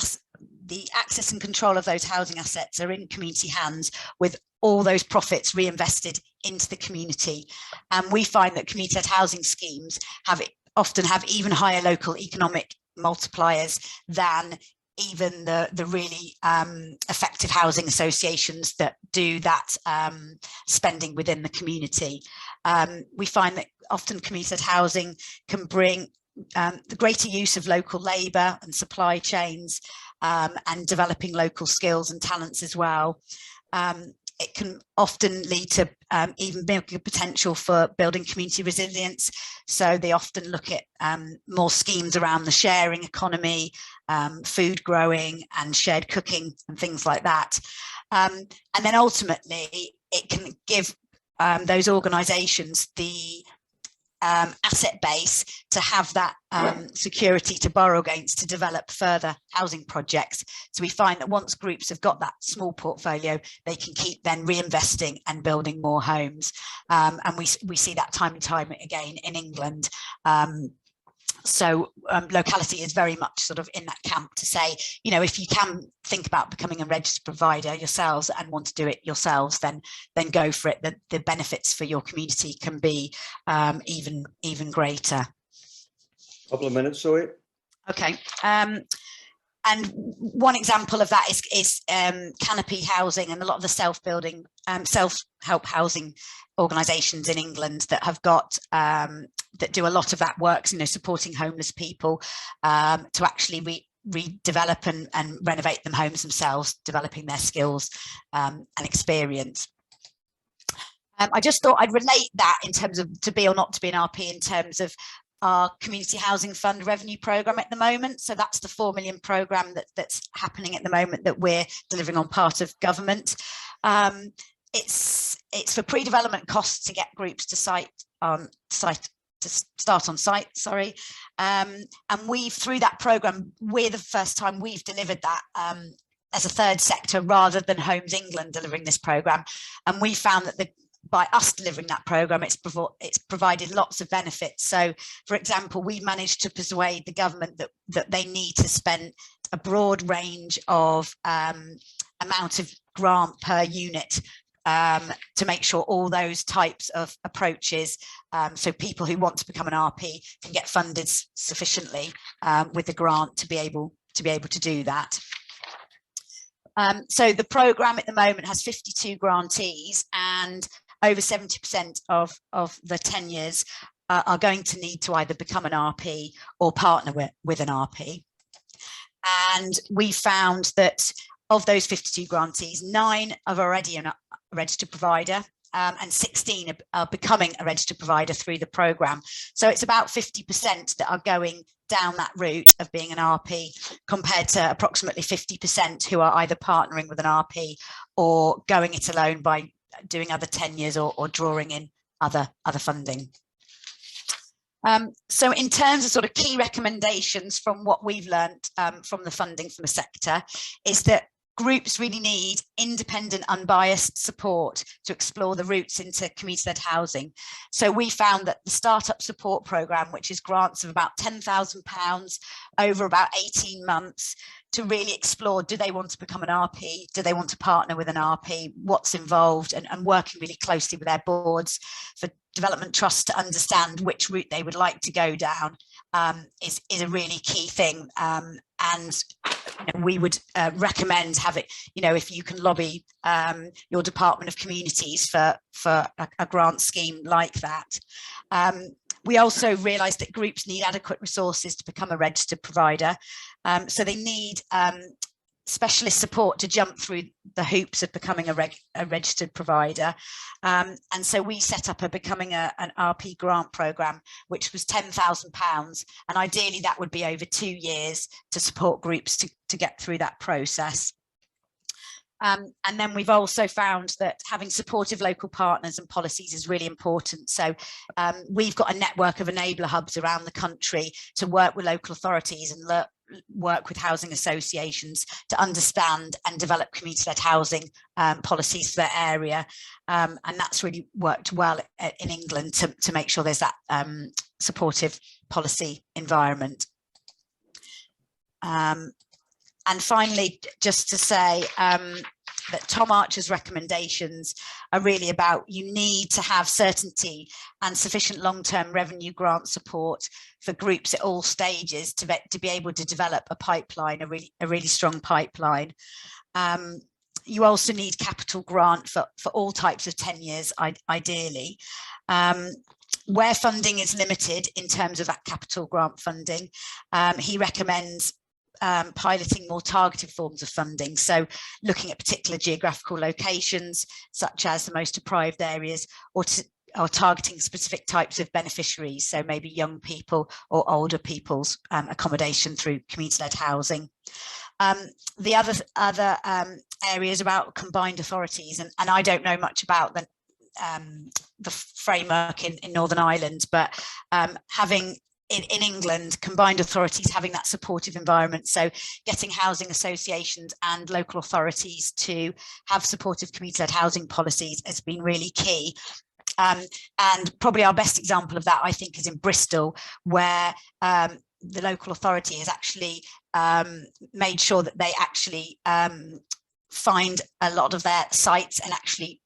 access and control of those housing assets are in community hands, with all those profits reinvested into the community. And we find that community-led housing schemes often have even higher local economic multipliers than even the really effective housing associations that do that spending within the community. We find that often community-led housing can bring the greater use of local labour and supply chains, and developing local skills and talents as well. It can often lead to even bigger potential for building community resilience. So they often look at more schemes around the sharing economy, food growing and shared cooking and things like that. And then ultimately it can give those organisations the asset base to have that security to borrow against to develop further housing projects. So we find that once groups have got that small portfolio, they can keep then reinvesting and building more homes. And we see that time and time again in England. So locality is very much sort of in that camp to say, you know, if you can think about becoming a registered provider yourselves and want to do it yourselves, then go for it. The benefits for your community can be even greater. Couple of minutes, Zoe. Okay. And one example of that is Canopy Housing and a lot of the self-building, self-help housing organisations in England that have got that do a lot of that work, you know, supporting homeless people to actually redevelop and renovate them homes themselves, developing their skills and experience. I just thought I'd relate that in terms of to be or not to be an RP in terms of our Community Housing Fund revenue programme at the moment. So that's the 4 million programme that's happening at the moment that we're delivering on part of government. It's for pre-development costs to get groups to start on site, sorry. And we've, through that programme, we're the first time we've delivered that as a third sector rather than Homes England delivering this programme. And we found that by us delivering that programme, it's provided lots of benefits. So, for example, we managed to persuade the government that they need to spend a broad range of amount of grant per unit to make sure all those types of approaches, so people who want to become an RP can get funded sufficiently with the grant to be able to do that. So the programme at the moment has 52 grantees, and over 70% of the tenures are going to need to either become an RP or partner with an RP. And we found that of those 52 grantees, 9 are already a registered provider, and 16 are becoming a registered provider through the programme. So it's about 50% that are going down that route of being an RP, compared to approximately 50% who are either partnering with an RP or going it alone by doing other tenures or drawing in other funding. So in terms of sort of key recommendations from what we've learned from the funding from the sector, is that groups really need independent, unbiased support to explore the routes into community-led housing. So we found that the Startup Support Programme, which is grants of about £10,000 over about 18 months, to really explore, do they want to become an RP? Do they want to partner with an RP? What's involved? And working really closely with their boards for development trusts to understand which route they would like to go down is a really key thing. And we would recommend having, if you can lobby your Department of Communities for a grant scheme like that. We also realised that groups need adequate resources to become a registered provider. So they need specialist support to jump through the hoops of becoming a registered provider. And so we set up becoming an RP grant programme, which was £10,000. And ideally that would be over 2 years to support groups to get through that process. And then we've also found that having supportive local partners and policies is really important. So we've got a network of enabler hubs around the country to work with local authorities and work with housing associations to understand and develop community-led housing policies for their area. And that's really worked well in England to make sure there's that supportive policy environment. And finally, just to say that Tom Archer's recommendations are really about, you need to have certainty and sufficient long-term revenue grant support for groups at all stages to be able to develop a pipeline, a really strong pipeline. You also need capital grant for all types of tenures, ideally. Where funding is limited in terms of that capital grant funding, he recommends piloting more targeted forms of funding, so looking at particular geographical locations such as the most deprived areas, or targeting specific types of beneficiaries, so maybe young people or older people's accommodation through community-led housing. The other areas about combined authorities, and I don't know much about the framework in Northern Ireland, but having in England, combined authorities having that supportive environment, so getting housing associations and local authorities to have supportive community-led housing policies has been really key. And probably our best example of that, I think, is in Bristol, where the local authority has actually made sure that they actually find a lot of their sites and actually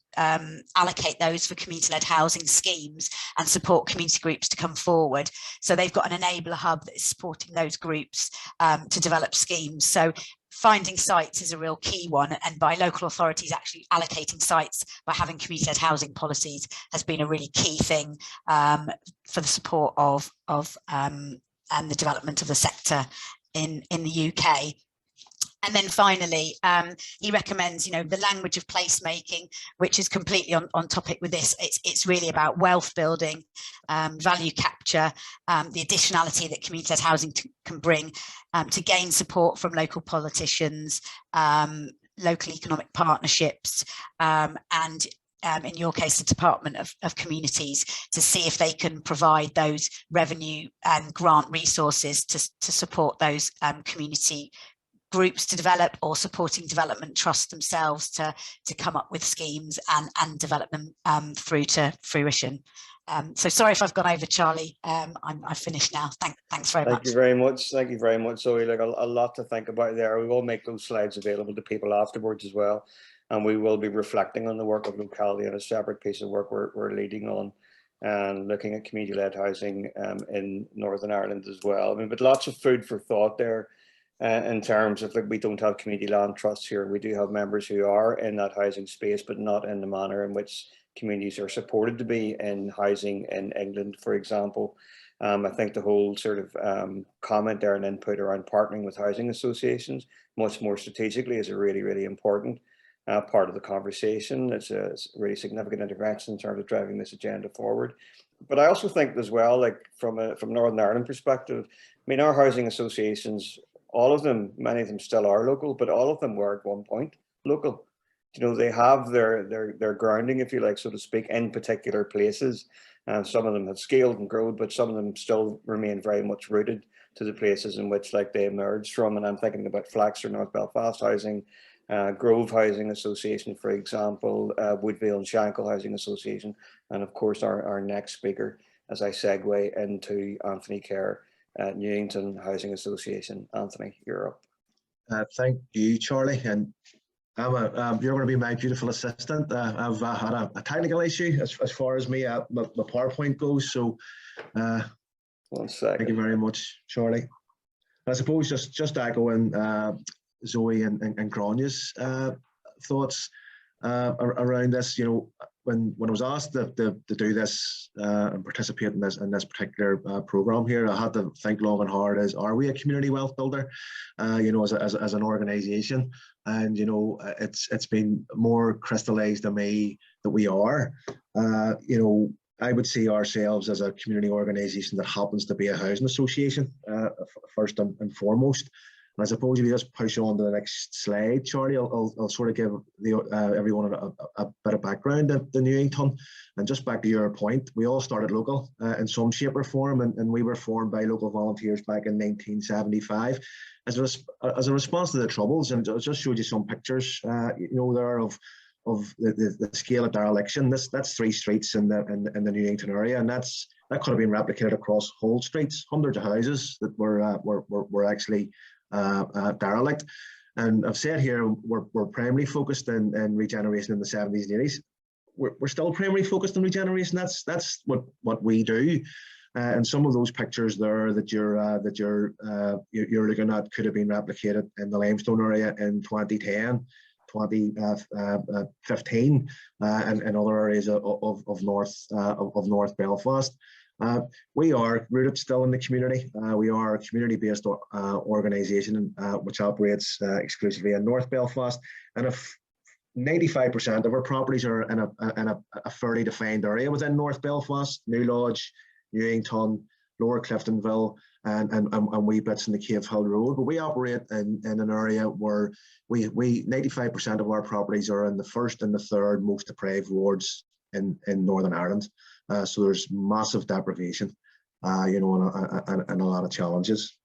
allocate those for community-led housing schemes and support community groups to come forward. So they've got an enabler hub that is supporting those groups to develop schemes. So finding sites is a real key one, and by local authorities actually allocating sites by having community-led housing policies has been a really key thing for the support of and the development of the sector in the UK. And then finally, he recommends, the language of placemaking, which is completely on topic with this. It's really about wealth building, value capture, the additionality that community-led housing can bring to gain support from local politicians, local economic partnerships, and in your case, the Department of Communities, to see if they can provide those revenue and grant resources to support those community groups to develop, or supporting development trusts themselves to come up with schemes and develop them through to fruition. So sorry if I've gone over, Charlie. I've finished now. Thanks very much. Thank you very much. Thank you very much, Zoe. Like a lot to think about there. We will make those slides available to people afterwards as well. And we will be reflecting on the work of locality on a separate piece of work we're leading on, and looking at community-led housing in Northern Ireland as well. But lots of food for thought there. In terms of, we don't have community land trusts here. We do have members who are in that housing space, but not in the manner in which communities are supported to be in housing in England, for example. I think the whole sort of comment there and input around partnering with housing associations much more strategically is a really, really important part of the conversation. It's a really significant intervention in terms of driving this agenda forward. But I also think as well, from Northern Ireland perspective, our housing associations, all of them, many of them still are local, but all of them were at one point local. They have their grounding, if you like, so to speak, in particular places. Some of them have scaled and grown, but some of them still remain very much rooted to the places in which they emerged from. And I'm thinking about Flaxter, North Belfast Housing, Grove Housing Association, for example, Woodvale and Shankill Housing Association, and of course our next speaker, as I segue into Anthony Kerr at Newington Housing Association. Anthony, you're up. Thank you, Charlie. And you're going to be my beautiful assistant. I've had a technical issue as far as my PowerPoint goes. So 1 second. Thank you very much, Charlie. I suppose just echoing Zoe and Granya's thoughts around this. when I was asked to do this and participate in this particular program here, I had to think long and hard: are we a community wealth builder? As an organisation, and it's been more crystallised to me that we are. I would see ourselves as a community organisation that happens to be a housing association first and foremost. And I suppose if you just push on to the next slide, Charlie, I'll sort of give everyone a bit of background at the Newington. And just back to your point, we all started local in some shape or form, and we were formed by local volunteers back in 1975 as a response to the Troubles. And I just showed you some pictures, there of the scale of dereliction. That's 3 streets in the Newington area, and that could have been replicated across whole streets, hundreds of houses that were actually derelict. And I've said here we're primarily focused in regeneration in the 70s and 80s. We're still primarily focused on regeneration. That's what we do. And some of those pictures there that you're looking at could have been replicated in the limestone area in 2010, 2015, and other areas of North Belfast. We are rooted still in the community. We are a community-based organisation which operates exclusively in North Belfast, and if 95% of our properties are in a fairly defined area within North Belfast: New Lodge, Newington, Lower Cliftonville, and wee bits in the Cave Hill Road. But we operate in an area where we 95% of our properties are in the first and the third most deprived wards in Northern Ireland. So there's massive deprivation, and a lot of challenges.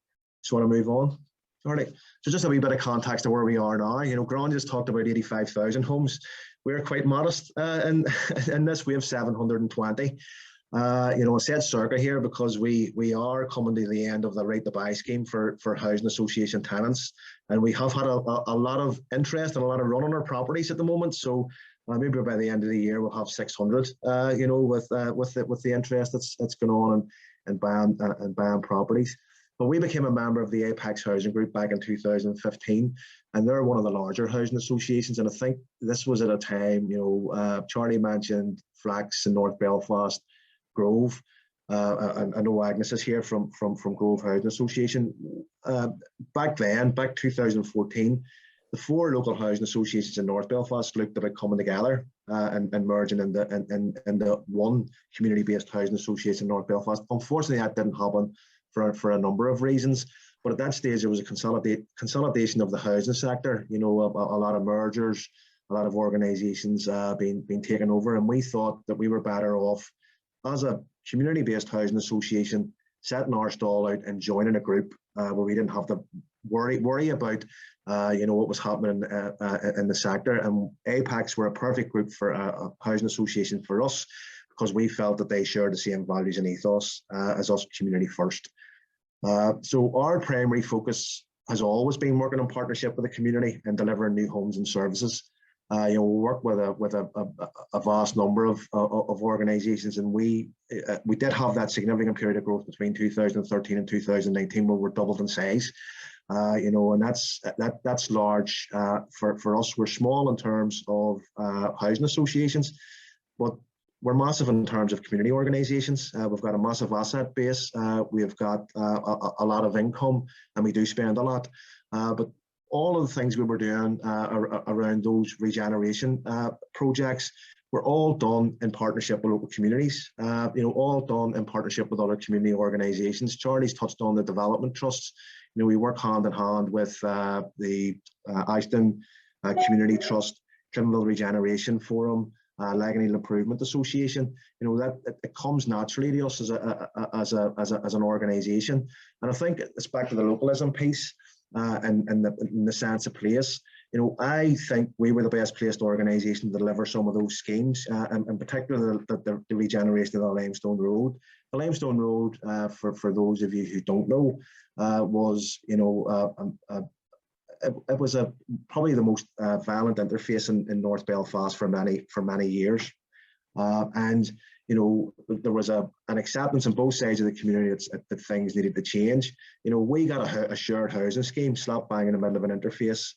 Just want to move on. All right. So just a wee bit of context of where we are now. Grant just talked about 85,000 homes. We're quite modest in this. We have 720. I said circa here because we are coming to the end of the right to buy scheme for housing association tenants, and we have had a lot of interest and a lot of run on our properties at the moment. So maybe by the end of the year we'll have 600. With the interest that's going on and buying properties. But we became a member of the Apex Housing Group back in 2015, and they're one of the larger housing associations. And I think this was at a time, Charlie mentioned Flax in North Belfast, Grove. I know Agnes is here from Grove Housing Association. Back 2014, the 4 local housing associations in North Belfast looked about coming together and merging into one community-based housing association in North Belfast. Unfortunately, that didn't happen for a number of reasons. But at that stage, there was a consolidation of the housing sector. A lot of mergers, a lot of organisations being taken over, and we thought that we were better off as a community-based housing association, setting our stall out and joining a group where we didn't have to worry about what was happening in the sector. And Apex were a perfect group for a housing association for us, because we felt that they shared the same values and ethos as us, community first. So our primary focus has always been working in partnership with the community and delivering new homes and services. We work with a vast number of organisations, and we did have that significant period of growth between 2013 and 2019 where we're doubled in size. And that's large for us. We're small in terms of housing associations, but we're massive in terms of community organisations. We've got a massive asset base. We've got a lot of income, and we do spend a lot. But all of the things we were doing around those regeneration projects were all done in partnership with local communities, all done in partnership with other community organisations. Charlie's touched on the development trusts. We work hand in hand with the Ashton Community Trust, Cliftonville Regeneration Forum, Laganeel Improvement Association. That it comes naturally to us as an organisation. And I think it's back to the localism piece. And the sense of place. I think we were the best placed organisation to deliver some of those schemes, and in particular the regeneration of the Limestone Road. The Limestone Road, for those of you who don't know, was it was probably the most violent interface in North Belfast for many years, and there was an acceptance on both sides of the community that things needed to change. We got a shared housing scheme slap bang in the middle of an interface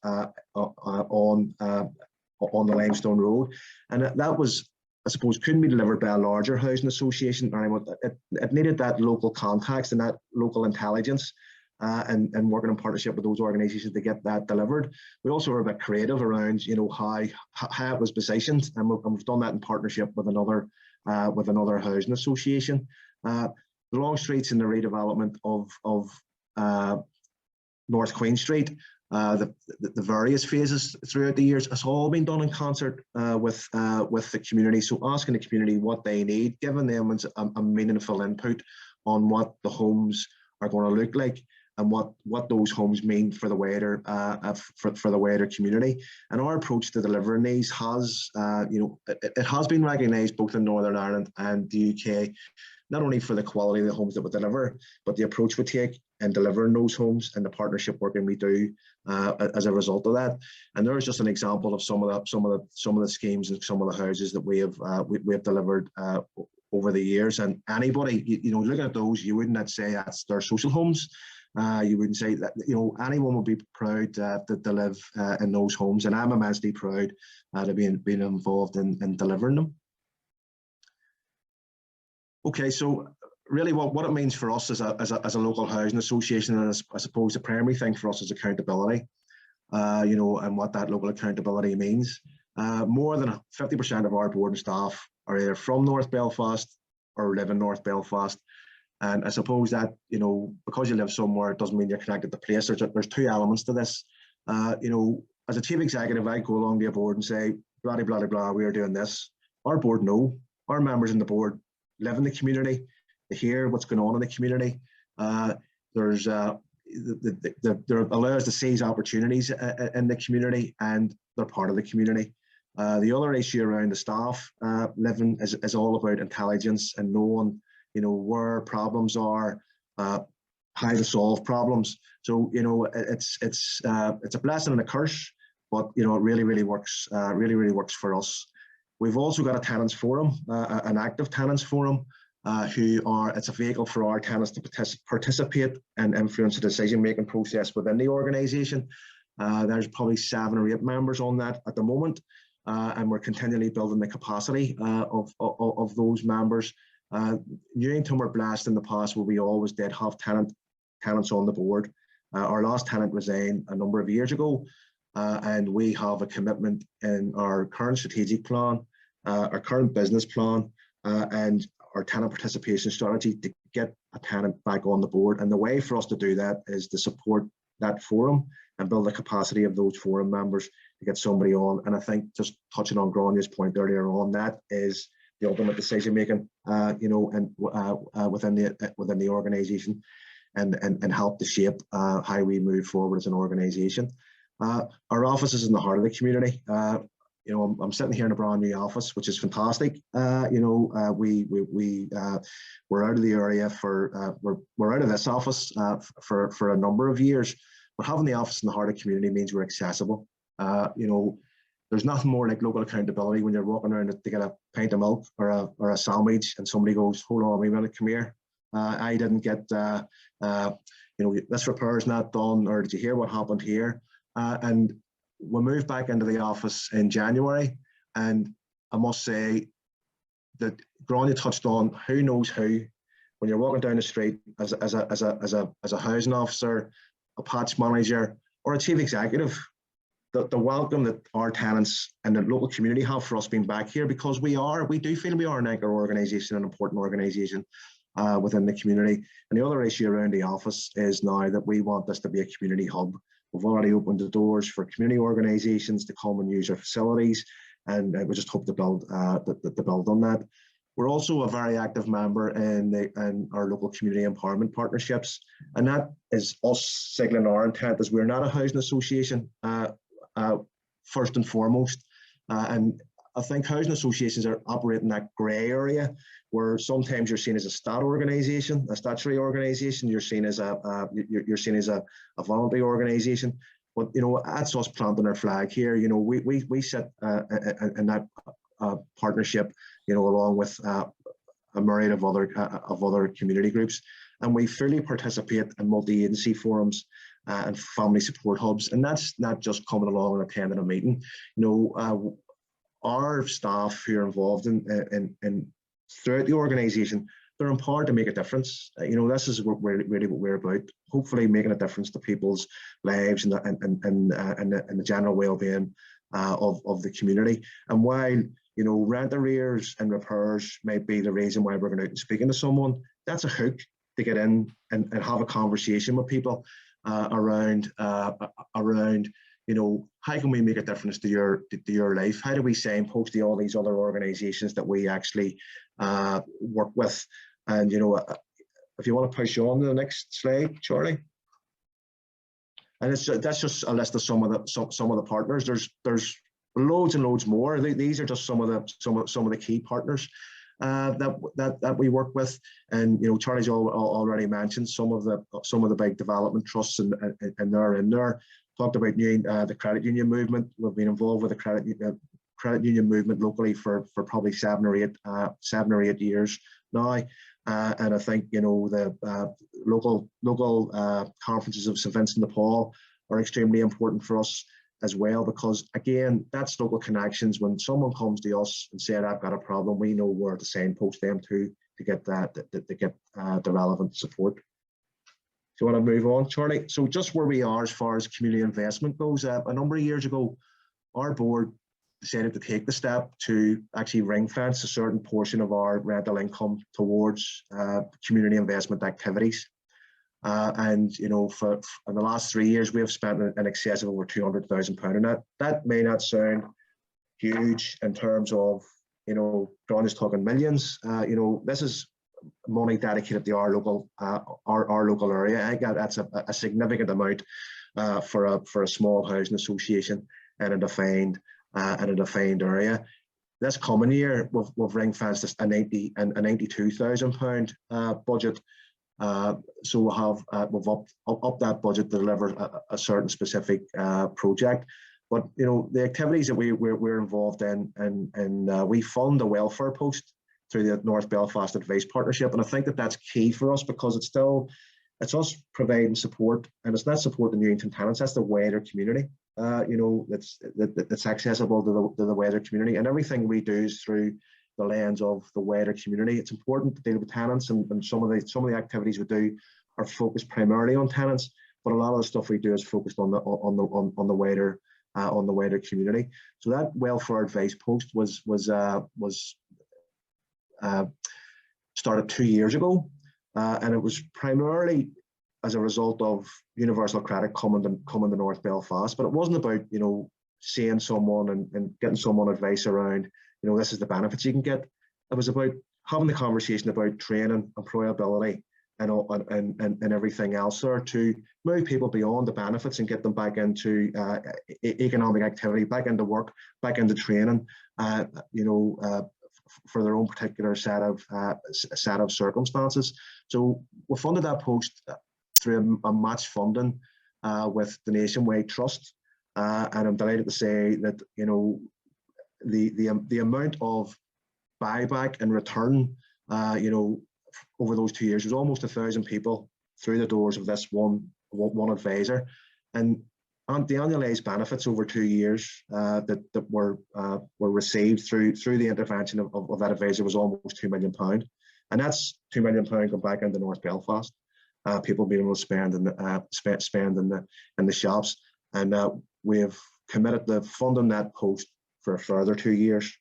on the Limestone Road, and that was I suppose, couldn't be delivered by a larger housing association. It needed that local context and that local intelligence, and working in partnership with those organisations to get that delivered. We also were a bit creative around, how it was positioned, and we've done that in partnership with another housing association. The long streets and the redevelopment of North Queen Street, the various phases throughout the years, it's all been done in concert with the community. So asking the community what they need, giving them a meaningful input on what the homes are going to look like and what those homes mean for the wider for the wider community. And our approach to delivering these has, it has been recognised both in Northern Ireland and the UK, not only for the quality of the homes that we deliver, but the approach we take in delivering those homes and the partnership working we do as a result of that. And there's just an example of some of the schemes and some of the houses that we have delivered over the years. And anybody, looking at those, you wouldn't say that's their social homes. You wouldn't say that, anyone would be proud to live in those homes, and I'm immensely proud to be involved in delivering them. Okay, so really what it means for us as a local housing association, and I suppose the primary thing for us is accountability, and what that local accountability means. More than 50% of our board and staff are either from North Belfast or live in North Belfast. And I suppose that, because you live somewhere, it doesn't mean you're connected to place. There's two elements to this. As a chief executive, I go along to a board and say, blah, blah, blah, blah, we are doing this. Our board know, our members in the board live in the community, they hear what's going on in the community. They're allowed to seize opportunities in the community, and they're part of the community. The other issue around the staff living is all about intelligence and knowing, where problems are, how to solve problems. So, it's a blessing and a curse, but it really works. Really works for us. We've also got a tenants forum, an active tenants forum, it's a vehicle for our tenants to participate and influence the decision-making process within the organisation. There's probably 7 or 8 members on that at the moment, and we're continually building the capacity of those members. Newington were blessed in the past where we always did have tenants on the board. Our last tenant resigned a number of years ago, and we have a commitment in our current strategic plan, our current business plan, and our tenant participation strategy to get a tenant back on the board. And the way for us to do that is to support that forum and build the capacity of those forum members to get somebody on. And I think, just touching on Grania's point earlier on, that is the ultimate decision making, and within the organisation, and help to shape how we move forward as an organisation. Our office is in the heart of the community. I'm sitting here in a brand new office, which is fantastic. We're out of the area we're out of this office for a number of years. But having the office in the heart of the community means we're accessible. There's nothing more like local accountability when you're walking around to get a pint of milk or a sandwich, and somebody goes, "Hold on, wait a minute, come here. I didn't get, this repair is not done," or "Did you hear what happened here?" And we moved back into the office in January, and I must say that Grania touched on who knows who. When you're walking down the street as a housing officer, a patch manager, or a chief executive, the welcome that our tenants and the local community have for us being back here, because we do feel we are an anchor organisation, an important organisation within the community. And the other issue around the office is now that we want this to be a community hub. We've already opened the doors for community organisations to come and use our facilities, and we just hope to build on that. We're also a very active member in our local community empowerment partnerships, and that is us signaling our intent as we're not a housing association, first and foremost. And I think housing associations are operating that grey area where sometimes you're seen as a statutory organisation, you're seen as a voluntary organisation. But that's us planting our flag here. We sit in that partnership, along with a myriad of other community groups, and we fully participate in multi-agency forums and family support hubs. And that's not just coming along and attending a meeting. our staff who are involved in throughout the organisation, they're empowered to make a difference. This is really what we're about. Hopefully, making a difference to people's lives and the general well-being of the community. And while rent arrears and repairs might be the reason why we're going out and speaking to someone, that's a hook to get in and have a conversation with people around how can we make a difference to your life? How do we signpost to all these other organisations that we actually work with? And if you want to push on to the next slide, Charlie. And that's just a list of some of the partners. There's loads and loads more. These are just some of the key partners that we work with. And Charlie's already mentioned some of the big development trusts, and they're in there. Talked about the credit union movement. We've been involved with the credit union movement locally for probably 7 or 8 years now. And I think the local conferences of St Vincent de Paul are extremely important for us as well, because again, that's local connections. When someone comes to us and said, "I've got a problem," we know where to signpost them to get the relevant support. Do you want to move on, Charlie? So just where we are as far as community investment goes, a number of years ago, our board decided to take the step to actually ring fence a certain portion of our rental income towards community investment activities. And for in the last 3 years, we have spent in excess of over £200,000 on that. That may not sound huge in terms of, John is talking millions. This is money dedicated to our local area. I think that's a significant amount for a small housing association in a defined area. This coming year, we've ring fenced a £92,000 budget. So we've upped that budget to deliver a certain specific project. But the activities that we're involved in, and we fund a welfare post through the North Belfast Advice Partnership, and I think that's key for us, because it's us providing support, and it's not supporting Newington tenants, that's the wider community. That's accessible to the wider community, and everything we do is through the lens of the wider community. It's important to deal with tenants, and some of the activities we do are focused primarily on tenants, but a lot of the stuff we do is focused on the wider community. So that welfare advice post was started 2 years ago, and it was primarily as a result of universal credit coming to North Belfast. But it wasn't about seeing someone and getting someone advice around this is the benefits you can get. It was about having the conversation about training, employability, and everything else there to move people beyond the benefits and get them back into economic activity, back into work, back into training, for their own particular set of circumstances. So we funded that post through a match funding with the Nationwide Trust, and I'm delighted to say that the amount of buyback and return over those 2 years was almost 1,000 people through the doors of this one advisor, and the annualized benefits over 2 years that were received through the intervention of that advisor was almost £2 million, and that's £2 million going back into North Belfast. People being able to spend in the shops, and we've committed to funding that post for a further 2 years,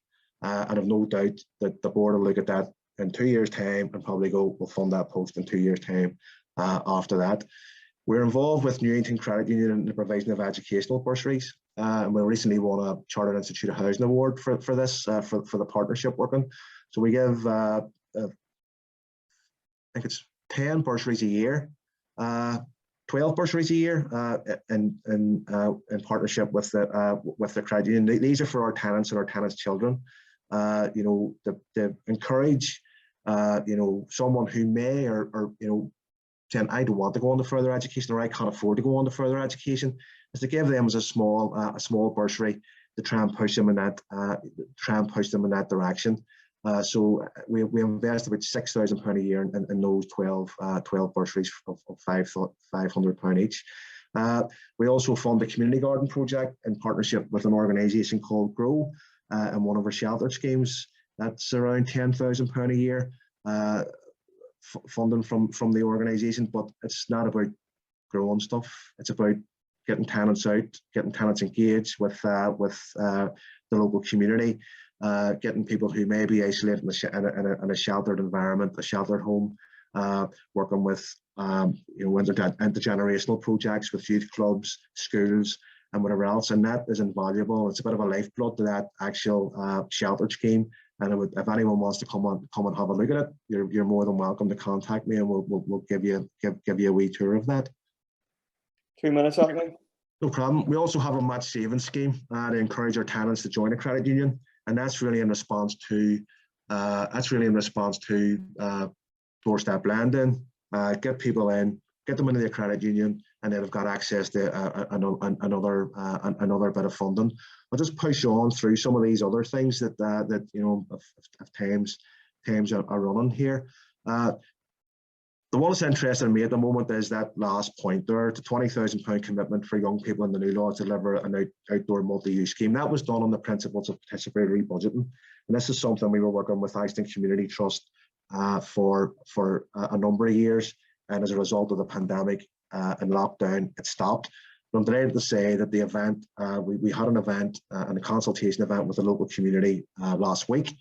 and I've no doubt that the board will look at that in 2 years' time and probably go, we'll fund that post in 2 years' time after that. We're involved with Newington Credit Union in the provision of educational bursaries, and we recently won a Chartered Institute of Housing Award for this, for the partnership working. So we give, I think it's 10 bursaries a year, 12 bursaries a year in partnership with the credit union. These are for our tenants and our tenants' children. To encourage someone who may or saying, I don't want to go on to further education, or I can't afford to go on to further education, is to give them as a small bursary to try and push them in that direction. So we invest about £6,000 a year in those 12 bursaries of £500 each. We also fund a community garden project in partnership with an organisation called Grow. in one of our shelter schemes. That's around £10,000 a year funding from the organisation, but it's not about growing stuff. It's about getting tenants out, getting tenants engaged with the local community, getting people who may be isolated in a sheltered environment, a sheltered home, working with intergenerational projects with youth clubs, schools, and whatever else. And that is invaluable. It's a bit of a lifeblood to that actual shelter scheme. And if anyone wants to come and have a look at it, you're more than welcome to contact me, and we'll give you a wee tour of that. 2 minutes, Anthony. No problem. We also have a match savings scheme to encourage our tenants to join a credit union, and that's really in response to doorstep lending. Get people in, get them into the credit union, and then they've got access to another bit of funding. I'll just push on through some of these other things that if times are running here. The one that's interesting me at the moment is that last point there, the £20,000 commitment for young people in the new law to deliver an outdoor multi-use scheme. That was done on the principles of participatory budgeting. And this is something we were working with Iceland Community Trust for a number of years. And as a result of the pandemic and lockdown, it stopped. But I'm delighted to say that the event, we had an event and a consultation event with the local community last week.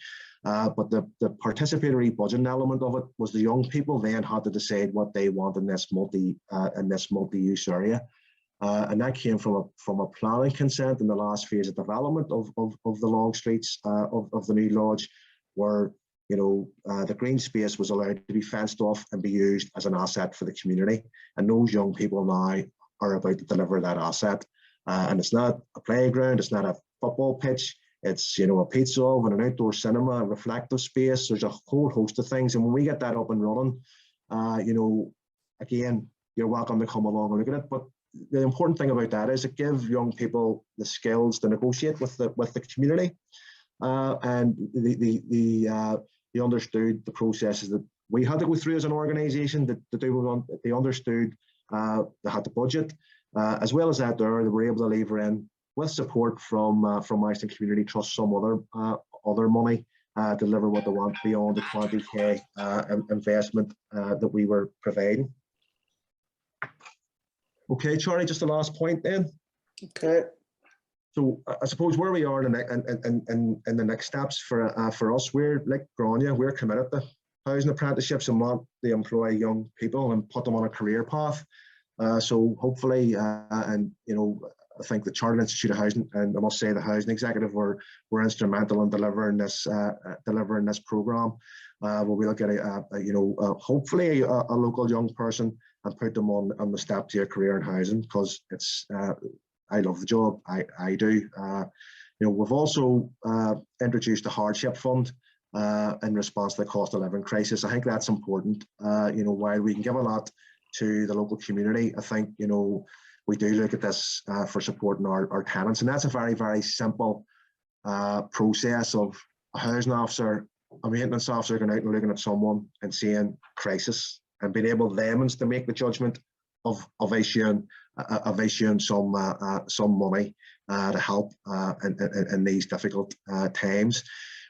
But the participatory budgeting element of it was the young people then had to decide what they want in this multi-use area. And that came from a planning consent in the last phase of development of the long streets of the new lodge, where the green space was allowed to be fenced off and be used as an asset for the community. And those young people now are about to deliver that asset. And it's not a playground, it's not a football pitch, it's a pizza oven, an outdoor cinema, a reflective space. There's a whole host of things. And when we get that up and running, again, you're welcome to come along and look at it. But the important thing about that is it gives young people the skills to negotiate with the community. And they understood the processes that we had to go through as an organisation to do. They understood they had to budget, as well as that. They were able to lever in with support from Iceland Community Trust some other money to deliver what they want beyond the 20k investment that we were providing. Okay, Charlie, just the last point then. Okay. So I suppose where we are in the next steps for us, we're like Grania, we're committed to housing apprenticeships and want to employ young people and put them on a career path. So hopefully, I think the Chartered Institute of Housing, and I must say the Housing Executive, were instrumental in delivering this program. Where we look at hopefully a local young person and put them on the step to a career in housing, because it's I love the job. I do. We've also introduced a Hardship Fund in response to the cost of living crisis. I think that's important. While we can give a lot to the local community, I think we do look at this for supporting our tenants, and that's a very, very simple process of a housing officer, a maintenance officer going out and looking at someone and seeing crisis and being able them to make the judgment of issuing some money to help in these difficult times.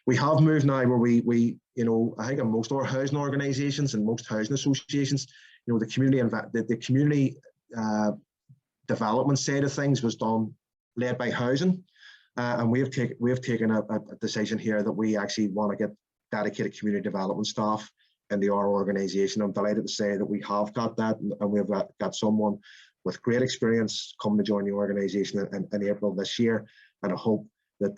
We have moved now where we I think in most of our housing organisations and most housing associations, the community development side of things was led by housing, and we have taken a decision here that we actually want to get dedicated community development staff in our organisation. I'm delighted to say that we have got that, and we've got someone with great experience coming to join the organisation in April this year, and I hope that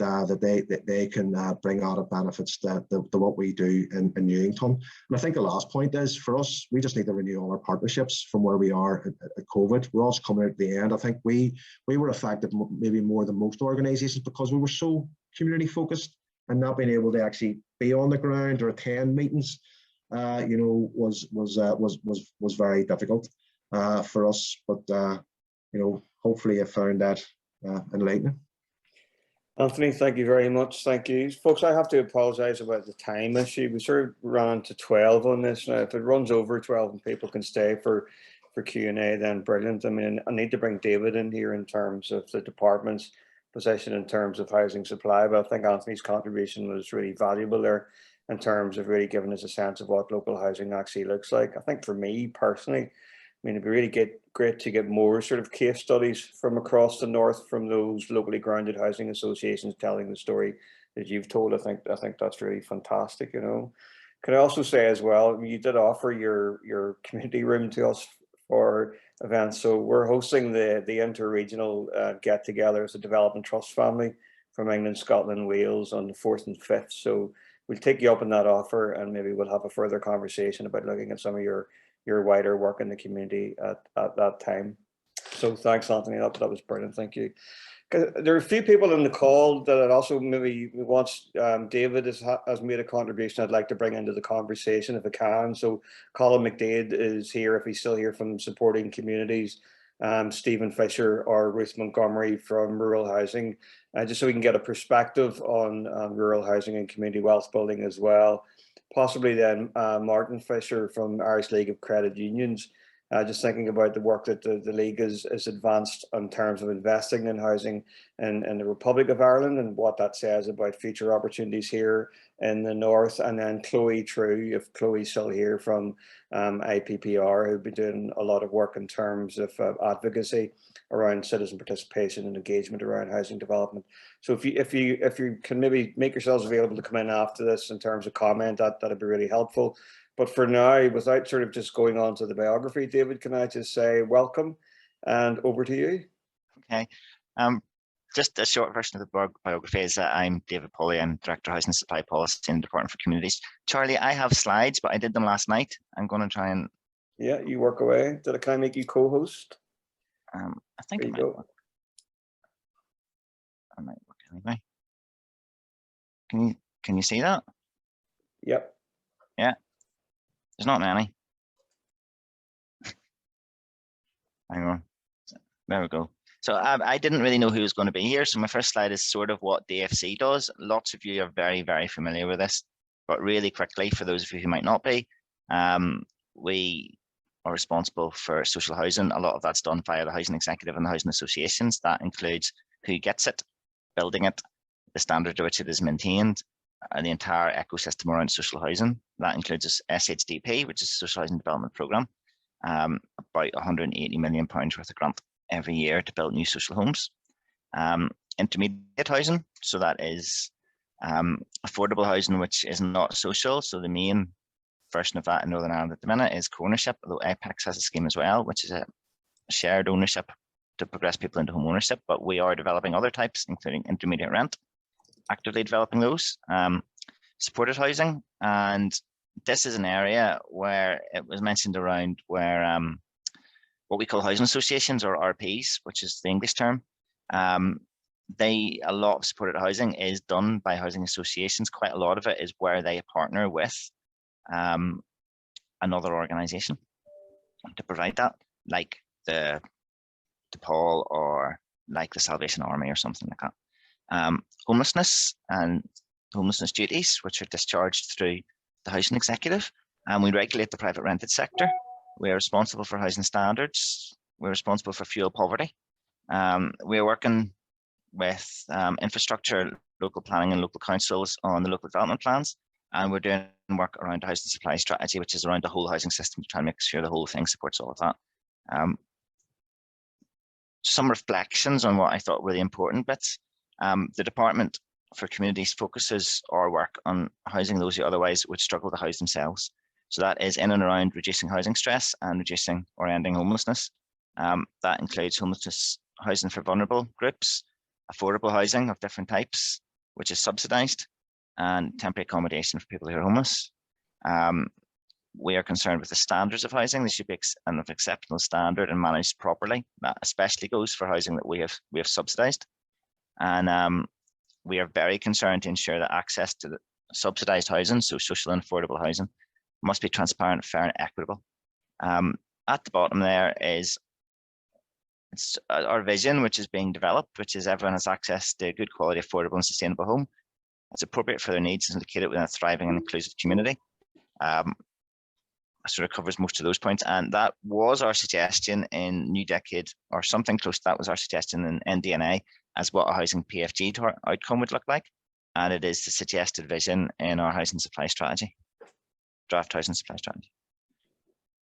they can bring added benefits to what we do in Newington. And I think the last point is, for us, we just need to renew all our partnerships from where we are at COVID. We're also coming out at the end. I think we were affected maybe more than most organisations because we were so community focused, and not being able to actually be on the ground or attend meetings, was very difficult for us. But hopefully I found that enlightening. Anthony, thank you very much. Thank you. Folks, I have to apologise about the time issue. We sort of ran to 12 on this. Now, if it runs over 12 and people can stay for Q&A, then brilliant. I mean, I need to bring David in here in terms of the departments, position in terms of housing supply, but I think Anthony's contribution was really valuable there in terms of really giving us a sense of what local housing actually looks like. I think for me personally, I mean, it'd be really great to get more sort of case studies from across the north, from those locally grounded housing associations telling the story that you've told. I think that's really fantastic, you know. Can I also say as well, you did offer your community room to us for events. So we're hosting the inter-regional get-together as a development trust family from England, Scotland, Wales on the 4th and 5th. So we'll take you up on that offer, and maybe we'll have a further conversation about looking at some of your wider work in the community at that time. So thanks, Anthony. That was brilliant. Thank you. There are a few people in the call that I'd also maybe once David has made a contribution I'd like to bring into the conversation if I can. So Colin McDade is here, if he's still here, from Supporting Communities. Stephen Fisher or Ruth Montgomery from Rural Housing, just so we can get a perspective on rural housing and community wealth building as well. Possibly then Martin Fisher from Irish League of Credit Unions. Just thinking about the work that the League has advanced in terms of investing in housing in the Republic of Ireland and what that says about future opportunities here in the north. And then Chloe True, if Chloe's still here, from IPPR, who've been doing a lot of work in terms of advocacy around citizen participation and engagement around housing development. So if you can maybe make yourselves available to come in after this in terms of comment, that'd be really helpful. But for now, without sort of just going on to the biography, David, can I just say welcome and over to you? Okay. Just a short version of the biography is that I'm David Polly. I'm Director of Housing and Supply Policy in the Department for Communities. Charlie, I have slides, but I did them last night. I'm going to try and... Yeah, you work away. Can I make you co-host? I think there it you might go. work. It might work anyway. Can you see that? Yep. Yeah. There's not many. Hang on. There we go. So I didn't really know who was going to be here. So my first slide is sort of what DFC does. Lots of you are very, very familiar with this, but really quickly, for those of you who might not be, we are responsible for social housing. A lot of that's done via the housing executive and the housing associations. That includes who gets it, building it, the standard to which it is maintained, and the entire ecosystem around social housing. That includes SHDP, which is a Social Housing Development Programme, about £180 million worth of grant every year to build new social homes. Intermediate housing, so that is affordable housing which is not social. So the main version of that in Northern Ireland at the minute is co-ownership, although Apex has a scheme as well, which is a shared ownership to progress people into home ownership. But we are developing other types, including intermediate rent, actively developing those. Supported housing, and this is an area where it was mentioned around where what we call housing associations, or RPs, which is the English term. A lot of supported housing is done by housing associations. Quite a lot of it is where they partner with another organisation to provide that, like the Paul or like the Salvation Army or something like that. Homelessness and homelessness duties, which are discharged through the housing executive, and we regulate the private rented sector. We are responsible for housing standards. We're responsible for fuel poverty. We are working with infrastructure, local planning and local councils on the local development plans. And we're doing work around the housing supply strategy, which is around the whole housing system to try and make sure the whole thing supports all of that. Some reflections on what I thought were the important bits. The Department for Communities focuses our work on housing those who otherwise would struggle to house themselves. So that is in and around reducing housing stress and reducing or ending homelessness. That includes homelessness housing for vulnerable groups, affordable housing of different types, which is subsidised, and temporary accommodation for people who are homeless. We are concerned with the standards of housing. They should be of acceptable standard and managed properly. That especially goes for housing that we have subsidised. And we are very concerned to ensure that access to the subsidised housing, so social and affordable housing, must be transparent, fair and equitable. At the bottom there is our vision, which is being developed, which is everyone has access to a good quality, affordable and sustainable home. It's appropriate for their needs and located within a thriving and inclusive community. Sort of covers most of those points, and that was our suggestion in New Decade, or something close to that was our suggestion in NDNA, as what a housing PFG outcome would look like. And it is the suggested vision in our housing supply strategy, draft housing supply strategy.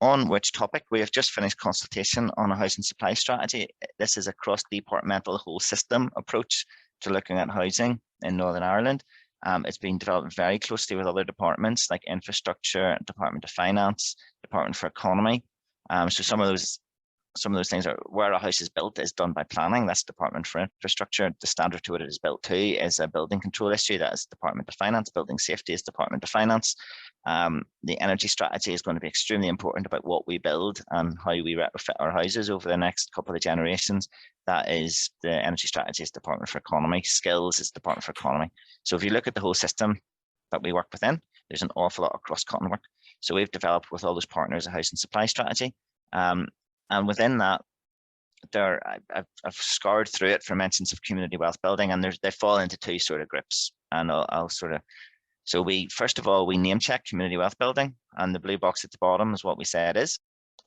On which topic we have just finished consultation on a housing supply strategy. This is a cross-departmental whole system approach to looking at housing in Northern Ireland. It's been developed very closely with other departments like infrastructure, Department of Finance, Department for Economy. So some of those things are where a house is built is done by planning. That's Department for Infrastructure. The standard to what it is built to is a building control issue. That is Department of Finance. Building safety is Department of Finance. The energy strategy is going to be extremely important about what we build and how we retrofit our houses over the next couple of generations. That is the energy strategy is Department for Economy. Skills is Department for Economy. So if you look at the whole system that we work within, there's an awful lot of cross-cutting work. So we've developed with all those partners a housing supply strategy. And within that, I've scoured through it for mentions of community wealth building, and they fall into two sort of groups. And I'll sort of, so first of all, we name check community wealth building, and the blue box at the bottom is what we say it is.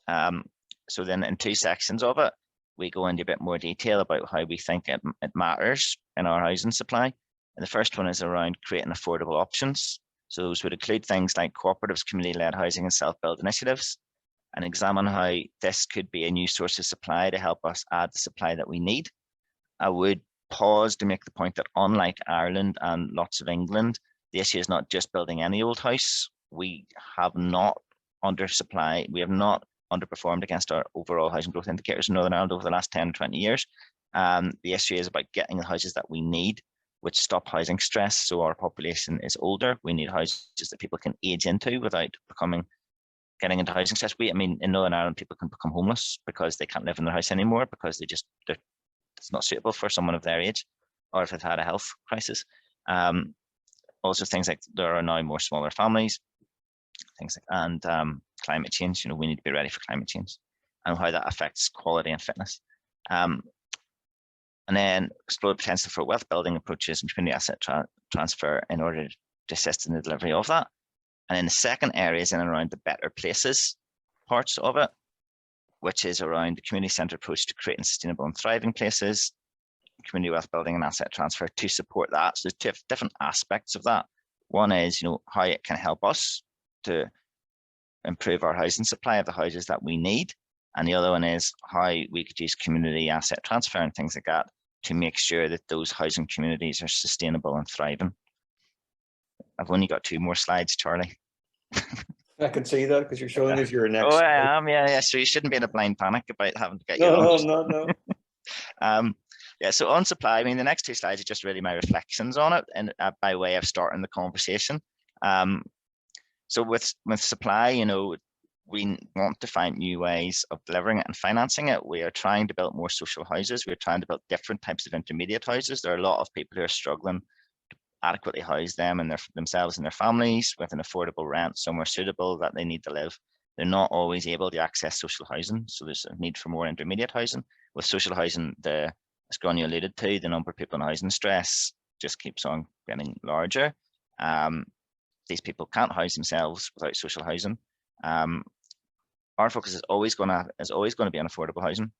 So then in two sections of it, we go into a bit more detail about how we think it matters in our housing supply. And the first one is around creating affordable options. So those would include things like cooperatives, community-led housing, and self-build initiatives, and examine how this could be a new source of supply to help us add the supply that we need. I would pause to make the point that unlike Ireland and lots of England, the issue is not just building any old house. We have not undersupplied, we have not underperformed against our overall housing growth indicators in Northern Ireland over the last 10 or 20 years. The issue is about getting the houses that we need, which stop housing stress. So our population is older. We need houses that people can age into without getting into housing stress. I mean, in Northern Ireland, people can become homeless because they can't live in their house anymore because it's not suitable for someone of their age, or if they've had a health crisis. Also, things like there are now more smaller families, things like, and climate change. We need to be ready for climate change and how that affects quality and fitness. And then explore the potential for wealth building approaches and community asset transfer in order to assist in the delivery of that. And then the second area is in and around the better places parts of it, which is around the community-centered approach to creating sustainable and thriving places, community wealth building and asset transfer to support that. So there's two different aspects of that. One is, how it can help us to improve our housing supply of the houses that we need. And the other one is how we could use community asset transfer and things like that to make sure that those housing communities are sustainable and thriving. I've only got 2 more slides, Charlie. I can see that because you're showing us your next. Oh, I am. Yeah. So you shouldn't be in a blind panic about having to get No. Yeah. So on supply, I mean, the next 2 slides are just really my reflections on it, and by way of starting the conversation. So with supply, we want to find new ways of delivering it and financing it. We are trying to build more social houses. We're trying to build different types of intermediate houses. There are a lot of people who are struggling adequately house them and themselves and their families with an affordable rent somewhere suitable that they need to live. They're not always able to access social housing, so there's a need for more intermediate housing. With social housing, as Gráinne alluded to, the number of people in housing stress just keeps on getting larger. These people can't house themselves without social housing. Our focus is always going to be on affordable housing.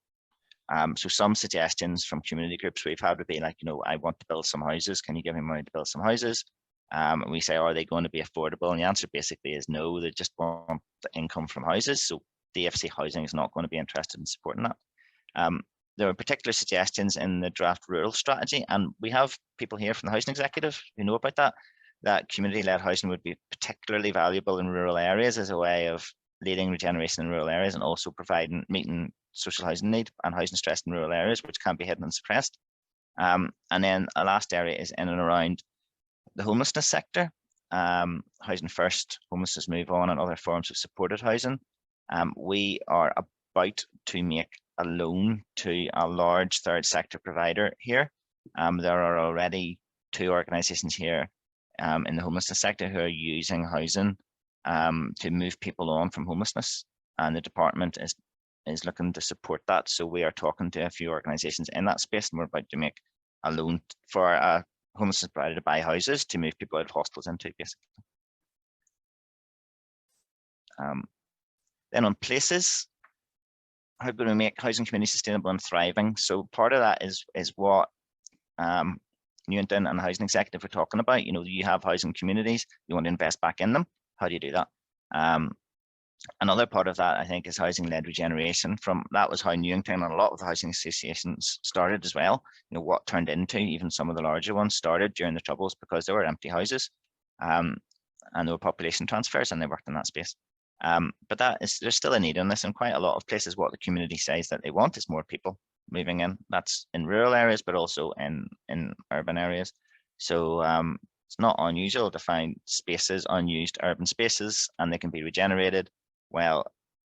So some suggestions from community groups we've had would be like, I want to build some houses. Can you give me money to build some houses? And we say, are they going to be affordable? And the answer basically is no. They just want the income from houses. So DFC Housing is not going to be interested in supporting that. There are particular suggestions in the draft rural strategy, and we have people here from the housing executive who know about that community-led housing would be particularly valuable in rural areas as a way of leading regeneration in rural areas and also meeting social housing need and housing stress in rural areas, which can be hidden and suppressed. And then a last area is in and around the homelessness sector, Housing First, Homelessness Move On, and other forms of supported housing. We are about to make a loan to a large third sector provider here. There are already 2 organisations here in the homelessness sector who are using housing to move people on from homelessness, and the department is looking to support that. So we are talking to a few organisations in that space, and we're about to make a loan for a homelessness provider to buy houses to move people out of hospitals into, basically. Then on places, how do we make housing communities sustainable and thriving? So part of that is what Newington and the housing executive were talking about. You know, you have housing communities, you want to invest back in them. How do you do that? Another part of that, I think, is housing-led regeneration. That was how Newington and a lot of the housing associations started as well. You know, what turned into, even some of the larger ones started during the Troubles because there were empty houses, and there were population transfers, and they worked in that space. But there's still a need in this, and quite a lot of places what the community says that they want is more people moving in. That's in rural areas, but also in urban areas. So it's not unusual to find spaces, unused urban spaces, and they can be regenerated. Well,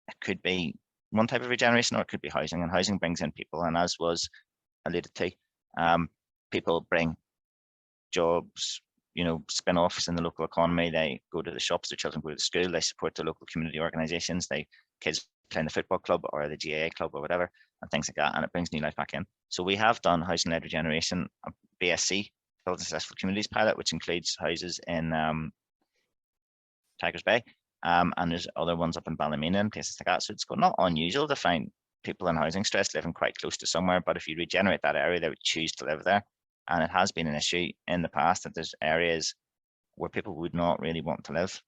it could be one type of regeneration, or it could be housing, and housing brings in people. And as was alluded to, people bring jobs, you know, spin-offs in the local economy. They go to the shops, their children go to school, they support the local community organizations, kids play in the football club or the GAA club or whatever, and things like that, and it brings new life back in. So we have done housing-led regeneration, a BSc, Building Successful Communities pilot, which includes houses in Tigers Bay, and there's other ones up in Ballymena and places like that. So it's not unusual to find people in housing stress living quite close to somewhere, but if you regenerate that area, they would choose to live there. And it has been an issue in the past that there's areas where people would not really want to live.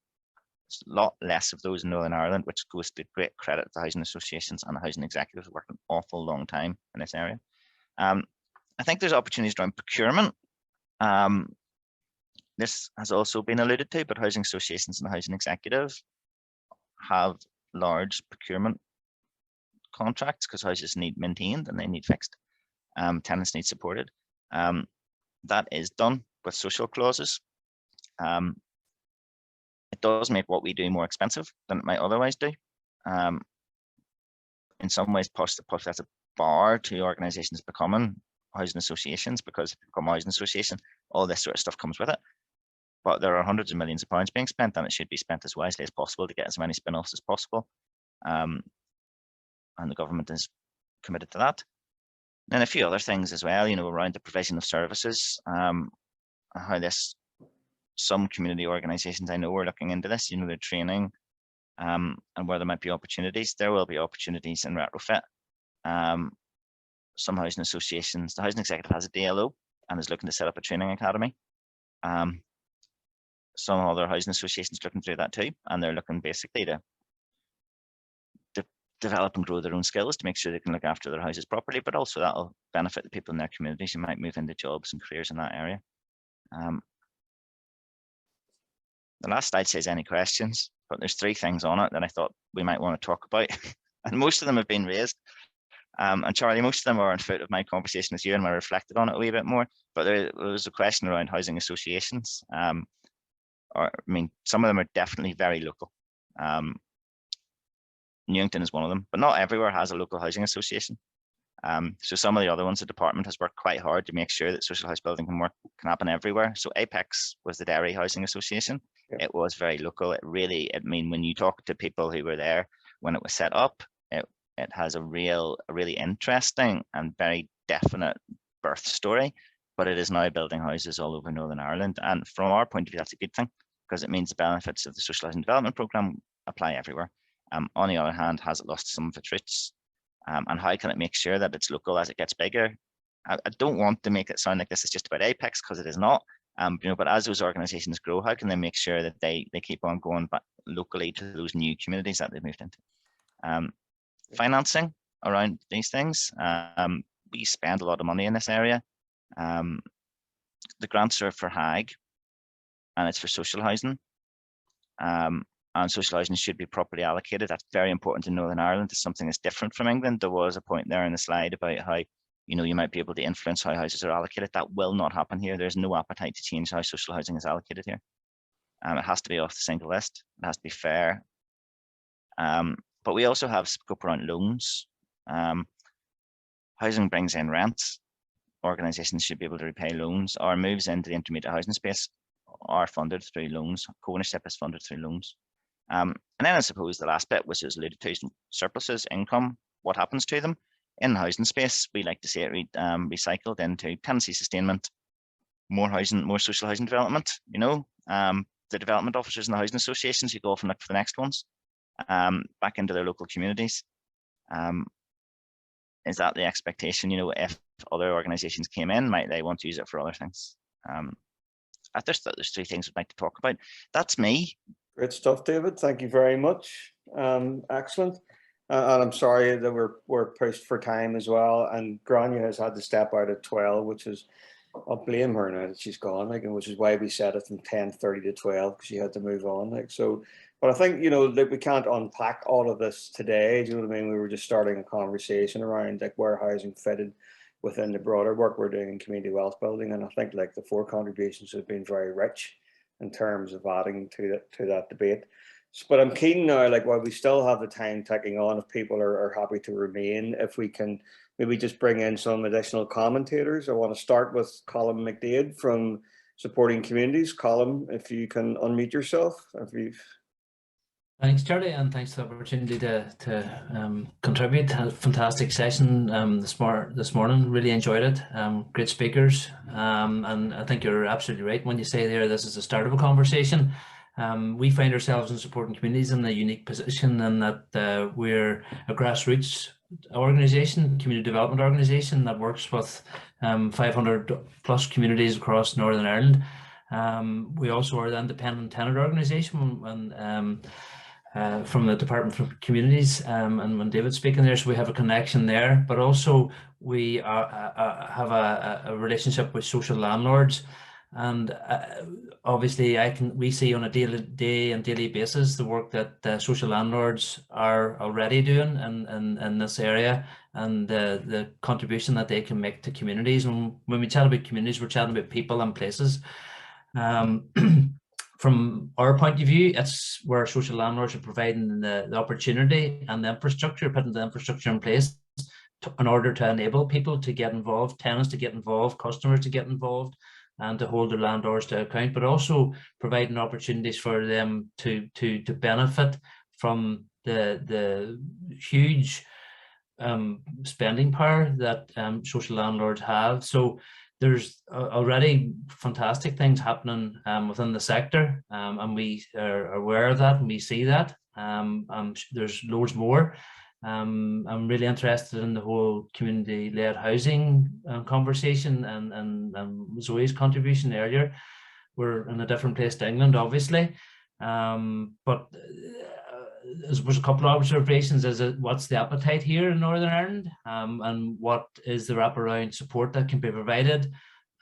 There's a lot less of those in Northern Ireland, which goes to great credit to housing associations and the housing executives who worked an awful long time in this area. I think there's opportunities around procurement. This has also been alluded to, but housing associations and the housing executive have large procurement contracts because houses need maintained and they need fixed. Tenants need supported. That is done with social clauses. It does make what we do more expensive than it might otherwise do. In some ways, possibly that's a bar to organisations becoming housing associations, because if you become a housing association, all this sort of stuff comes with it. But there are hundreds of millions of pounds being spent, and it should be spent as wisely as possible to get as many spin-offs as possible. And the government is committed to that. And a few other things as well, you know, around the provision of services, how some community organisations I know are looking into this, you know, their training, and where there might be opportunities. There will be opportunities in retrofit. Some housing associations, the housing executive has a DLO and is looking to set up a training academy. Some other housing associations looking to do that too, and they're looking basically to develop and grow their own skills to make sure they can look after their houses properly, but also that'll benefit the people in their communities who might move into jobs and careers in that area. The last slide says any questions, but there's 3 things on it that I thought we might want to talk about, and most of them have been raised. And Charlie, most of them are on foot of my conversation with you, and I reflected on it a wee bit more. But there was a question around housing associations. I mean, some of them are definitely very local. Newington is one of them, but not everywhere has a local housing association. So some of the other ones, the department has worked quite hard to make sure that social house building can happen everywhere. So Apex was the Derry Housing Association. Yeah. It was very local. I mean, when you talk to people who were there when it was set up, it has a really interesting and very definite birth story, but it is now building houses all over Northern Ireland. And from our point of view, that's a good thing, because it means the benefits of the social housing development programme apply everywhere. On the other hand, has it lost some of its roots? And how can it make sure that it's local as it gets bigger? I don't want to make it sound like this is just about Apex, because it is not. You know, but as those organisations grow, how can they make sure that they keep on going back locally to those new communities that they've moved into? Financing around these things. We spend a lot of money in this area. The grants are for HAG, and it's for social housing. And social housing should be properly allocated. That's very important in Northern Ireland. It's something that's different from England. There was a point there in the slide about how, you know, you might be able to influence how houses are allocated. That will not happen here. There's no appetite to change how social housing is allocated here. It has to be off the single list. It has to be fair. But we also have scope around loans. Housing brings in rent. Organisations should be able to repay loans. Our moves into the intermediate housing space are funded through loans. Co-ownership is funded through loans. And then I suppose the last bit, which is alluded to, surpluses, income, what happens to them? In the housing space, we like to see it recycled into tenancy sustainment, more housing, more social housing development, you know, the development officers in the housing associations who go off and look for the next ones, back into their local communities. Is that the expectation? You know, if other organizations came in, might they want to use it for other things? There's 3 things I'd like to talk about. That's me. Great stuff, David. Thank you very much. Excellent. And I'm sorry that we're pushed for time as well. And Grania has had to step out at 12, which is, I'll blame her now that she's gone, like, and which is why we set it from 10:30 to 12, because she had to move on. Like, so, but I think, you know, that we can't unpack all of this today. Do you know what I mean? We were just starting a conversation around like where housing fitted within the broader work we're doing in community wealth building. And I think like the 4 contributions have been very rich in terms of adding to that debate. But I'm keen now, like while we still have the time ticking on, if people are happy to remain, if we can maybe just bring in some additional commentators. I want to start with Colin McDade from Supporting Communities. Colin, if you can unmute yourself. Thanks, Charlie, and thanks for the opportunity to contribute. Had a fantastic session this morning. Really enjoyed it. Great speakers, and I think you're absolutely right when you say there this is the start of a conversation. We find ourselves in Supporting Communities in a unique position in that we're a grassroots organisation, community development organisation that works with 500 plus communities across Northern Ireland. We also are the independent tenant organisation, and from the Department for Communities, and when David's speaking there, so we have a connection there, but also we have a relationship with social landlords. And obviously we see on a daily basis the work that social landlords are already doing in this area, and the contribution that they can make to communities. And when we chat about communities, we're chatting about people and places. From our point of view, it's where social landlords are providing the opportunity and the infrastructure, putting the infrastructure in place in order to enable people to get involved, tenants to get involved, customers to get involved, and to hold their landlords to account, but also providing opportunities for them to benefit from the huge spending power that social landlords have. So there's already fantastic things happening within the sector, and we are aware of that, and we see that. There's loads more. I'm really interested in the whole community-led housing conversation and Zoe's contribution earlier. We're in a different place to England, obviously, but I suppose a couple of observations is what's the appetite here in Northern Ireland, and what is the wraparound support that can be provided,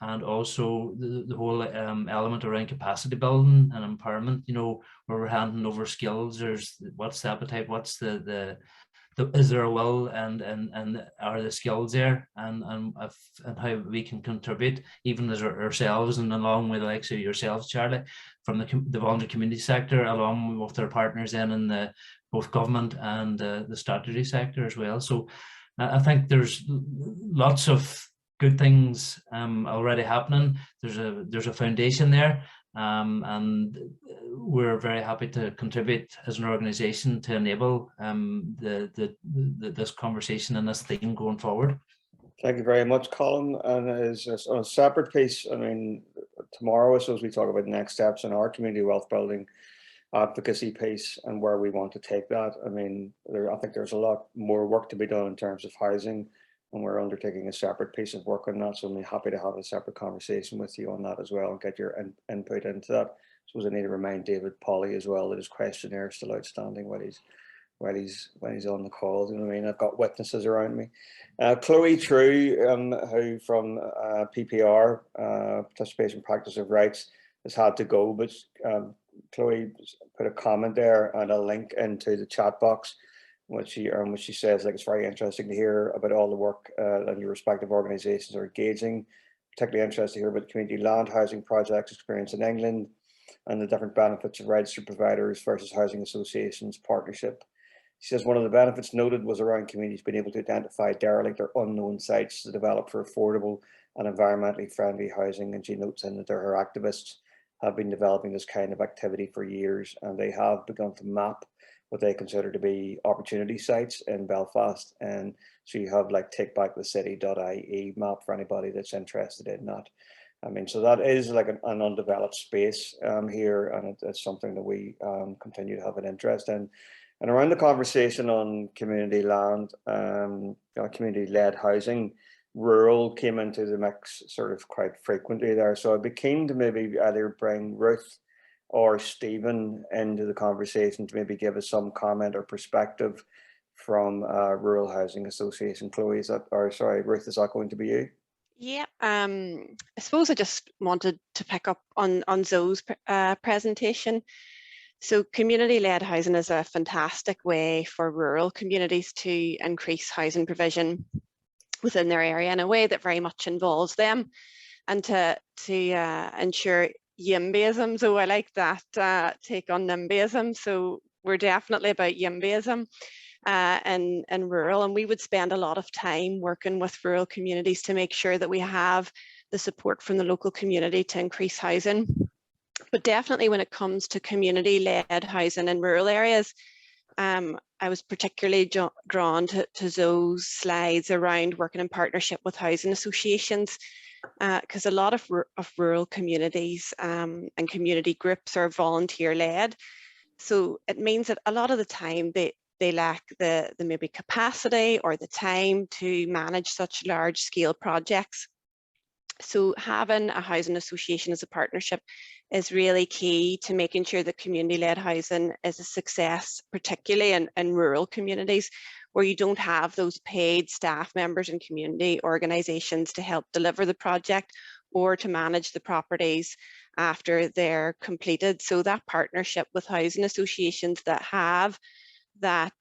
and also the whole element around capacity building and empowerment, you know, where we're handing over skills. There's what's the appetite, what's is there a will, and are the skills there, and how we can contribute even as ourselves, and along with the likes of yourselves, Charlie, from the voluntary community sector, along with their partners then in both government and the strategy sector as well. So I think there's lots of good things already happening. There's a foundation there, and we're very happy to contribute as an organisation to enable this conversation and this theme going forward. Thank you very much, Colin. And as on a separate piece, I mean, tomorrow, as we talk about next steps in our community wealth building advocacy piece and where we want to take that. I mean, I think there's a lot more work to be done in terms of housing, and we're undertaking a separate piece of work on that. So I'm happy to have a separate conversation with you on that as well and get your input into that. So I need to remind David Polly as well that his questionnaire is still outstanding when he's on the call. You know what I mean? I've got witnesses around me. Chloe True, who from PPR, Participation Practice of Rights, has had to go, but Chloe put a comment there and a link into the chat box, which she says like it's very interesting to hear about all the work that your respective organisations are engaging. Particularly interested to hear about the community land housing projects experience in England and the different benefits of registered providers versus housing associations partnership. She says one of the benefits noted was around communities being able to identify derelict or unknown sites to develop for affordable and environmentally friendly housing, and she notes in that her activists have been developing this kind of activity for years, and they have begun to map what they consider to be opportunity sites in Belfast. And so you have like takebackthecity.ie map for anybody that's interested in that. I mean, so that is like an undeveloped space here, and it's something that we continue to have an interest in. And around the conversation on community land, community-led housing, rural came into the mix sort of quite frequently there. So I'd be keen to maybe either bring Ruth or Stephen into the conversation to maybe give us some comment or perspective from Rural Housing Association. Chloe, is that, or sorry, Ruth, is that going to be you? Yeah, I suppose I just wanted to pick up on Zoe's presentation. So community-led housing is a fantastic way for rural communities to increase housing provision within their area in a way that very much involves them, and to ensure YIMBYism. So I like that take on NIMBYism. So we're definitely about YIMBYism in rural, and we would spend a lot of time working with rural communities to make sure that we have the support from the local community to increase housing. But definitely when it comes to community-led housing in rural areas, I was particularly drawn to Zoe's slides around working in partnership with housing associations, because a lot of rural communities and community groups are volunteer-led. So it means that a lot of the time they lack the maybe capacity or the time to manage such large-scale projects. So having a housing association as a partnership is really key to making sure that community-led housing is a success, particularly in rural communities where you don't have those paid staff members and community organisations to help deliver the project or to manage the properties after they're completed. So that partnership with housing associations that have that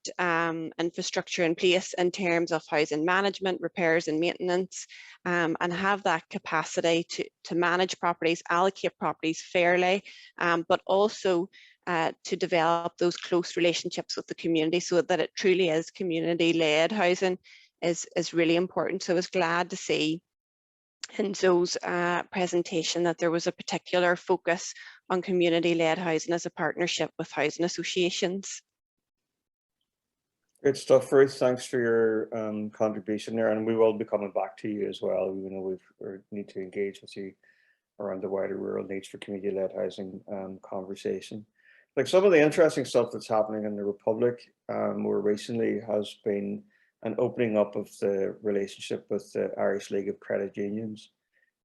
infrastructure in place in terms of housing management, repairs and maintenance, and have that capacity to manage properties, allocate properties fairly, but also to develop those close relationships with the community so that it truly is community-led housing is really important. So I was glad to see in Zoe's presentation that there was a particular focus on community-led housing as a partnership with housing associations. Good stuff, Ruth. Thanks for your contribution there, and we will be coming back to you as well. You know, we need to engage with you around the wider rural needs for community-led housing conversation. Like some of the interesting stuff that's happening in the Republic more recently has been an opening up of the relationship with the Irish League of Credit Unions,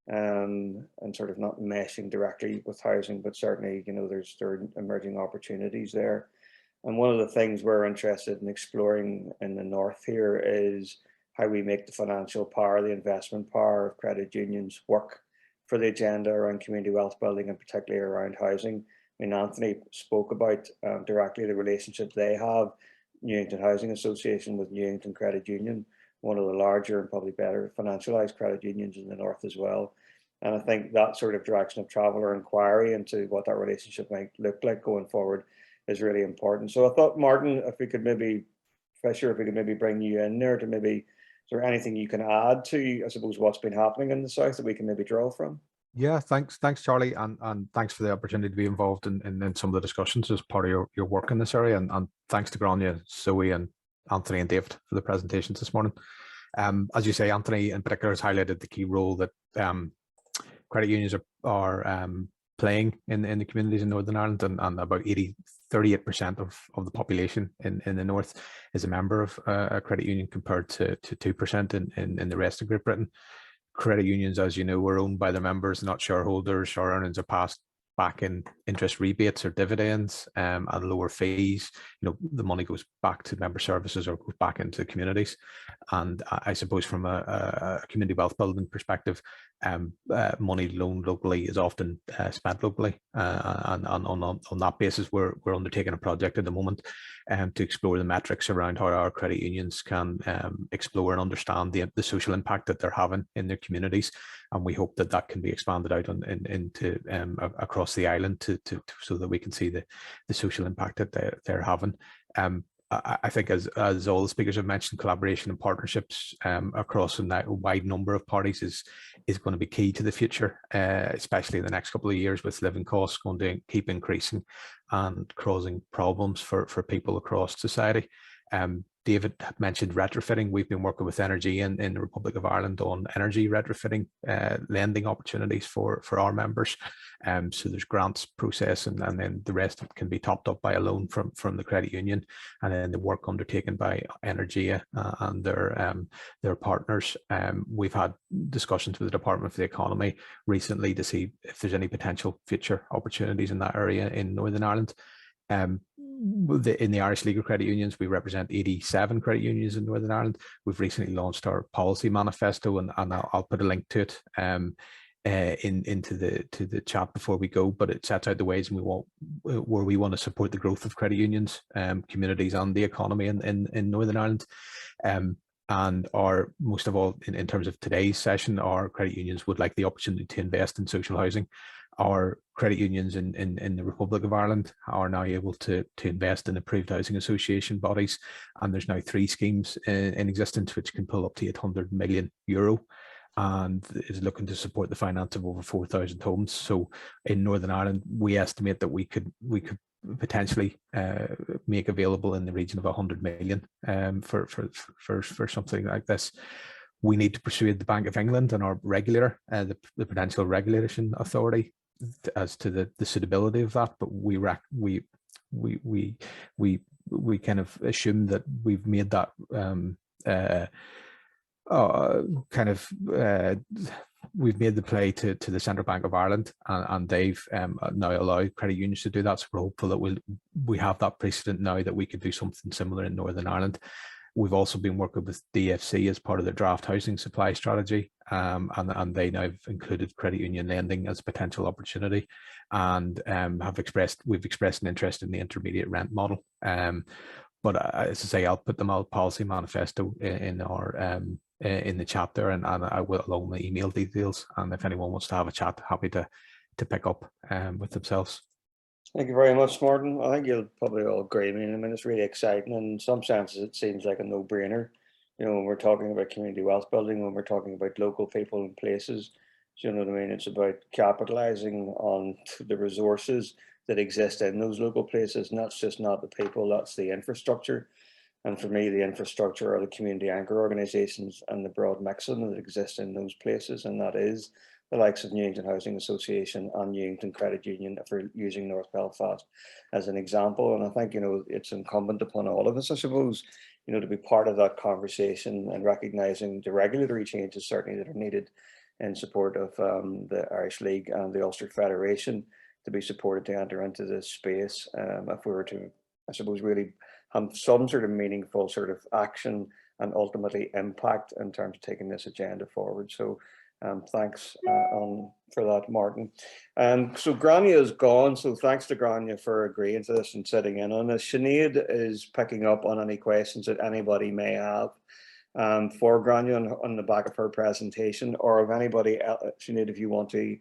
and sort of not meshing directly with housing, but certainly, you know, there are emerging opportunities there. And one of the things we're interested in exploring in the north here is how we make the financial power, the investment power of credit unions work for the agenda around community wealth building and particularly around housing. I mean, Anthony spoke about directly the relationship they have, Newington Housing Association with Newington Credit Union, one of the larger and probably better financialised credit unions in the north as well. And I think that sort of direction of travel or inquiry into what that relationship might look like going forward is really important. So I thought, Martin, if we could maybe, Fisher, if we could maybe bring you in there to maybe, is there anything you can add to, I suppose, what's been happening in the south that we can maybe draw from? Yeah, thanks, Charlie, and thanks for the opportunity to be involved in some of the discussions as part of your work in this area, and thanks to Grania, Zoe, and Anthony and David for the presentations this morning. As you say, Anthony in particular has highlighted the key role that credit unions are playing in the communities in Northern Ireland, and about 38% of the population in the north is a member of a credit union compared to 2% in the rest of Great Britain. Credit unions, as you know, are owned by their members, not shareholders. Our earnings are passed back in interest rebates or dividends and lower fees. You know, the money goes back to member services or goes back into communities. And I suppose from a community wealth building perspective, money loaned locally is often spent locally. And on that basis, we're undertaking a project at the moment to explore the metrics around how our credit unions can explore and understand the social impact that they're having in their communities. And we hope that can be expanded out into across the island so that we can see the social impact that they're having. I think as all the speakers have mentioned, collaboration and partnerships across a wide number of parties is going to be key to the future, especially in the next couple of years with living costs going to keep increasing and causing problems for people across society. David mentioned retrofitting. We've been working with Energy in the Republic of Ireland on energy retrofitting lending opportunities for our members. So there's grants process, and then the rest of it can be topped up by a loan from the credit union, and then the work undertaken by Energy and their partners. We've had discussions with the Department for the Economy recently to see if there's any potential future opportunities in that area in Northern Ireland. In the Irish League of Credit Unions, we represent 87 credit unions in Northern Ireland. We've recently launched our policy manifesto, and I'll put a link to it into the chat before we go. But it sets out the ways where we want to support the growth of credit unions, communities, and the economy in Northern Ireland. And most of all, in terms of today's session, our credit unions would like the opportunity to invest in social housing. Our credit unions in the Republic of Ireland are now able to invest in approved housing association bodies, and there's now 3 schemes in existence which can pull up to €800 million, and is looking to support the finance of over 4,000 homes. So in Northern Ireland, we estimate that we could potentially make available in the region of 100 million for something like this. We need to persuade the Bank of England and our regulator, the Prudential Regulation Authority, as to the suitability of that. But we kind of assume that we've made that we've made the play to the Central Bank of Ireland, and they've now allowed credit unions to do that. So we're hopeful that we have that precedent now that we could do something similar in Northern Ireland. We've also been working with DFC as part of their draft housing supply strategy, and they now have included credit union lending as a potential opportunity, and we've expressed an interest in the intermediate rent model. But as I say, I'll put the policy manifesto in the chat there, and I will, along with email details. And if anyone wants to have a chat, happy to pick up with themselves. Thank you very much, Martin. I think you'll probably all agree. I mean, it's really exciting. In some senses, it seems like a no-brainer. You know, when we're talking about community wealth building, when we're talking about local people and places, you know what I mean? It's about capitalizing on the resources that exist in those local places. And that's just not the people, that's the infrastructure. And for me, the infrastructure are the community anchor organisations and the broad mix of them that exist in those places. And that is the likes of Newington Housing Association and Newington Credit Union, if we're using North Belfast as an example. And I think, you know, it's incumbent upon all of us, I suppose, you know, to be part of that conversation and recognising the regulatory changes certainly that are needed in support of the Irish League and the Ulster Federation to be supported to enter into this space. If we were to, I suppose, really have some sort of meaningful sort of action and ultimately impact in terms of taking this agenda forward. So thanks for that, Martin. So Grania is gone, so thanks to Grania for agreeing to this and sitting in on this. Sinead is picking up on any questions that anybody may have for Grania on the back of her presentation, or if anybody else, Sinead, if you want to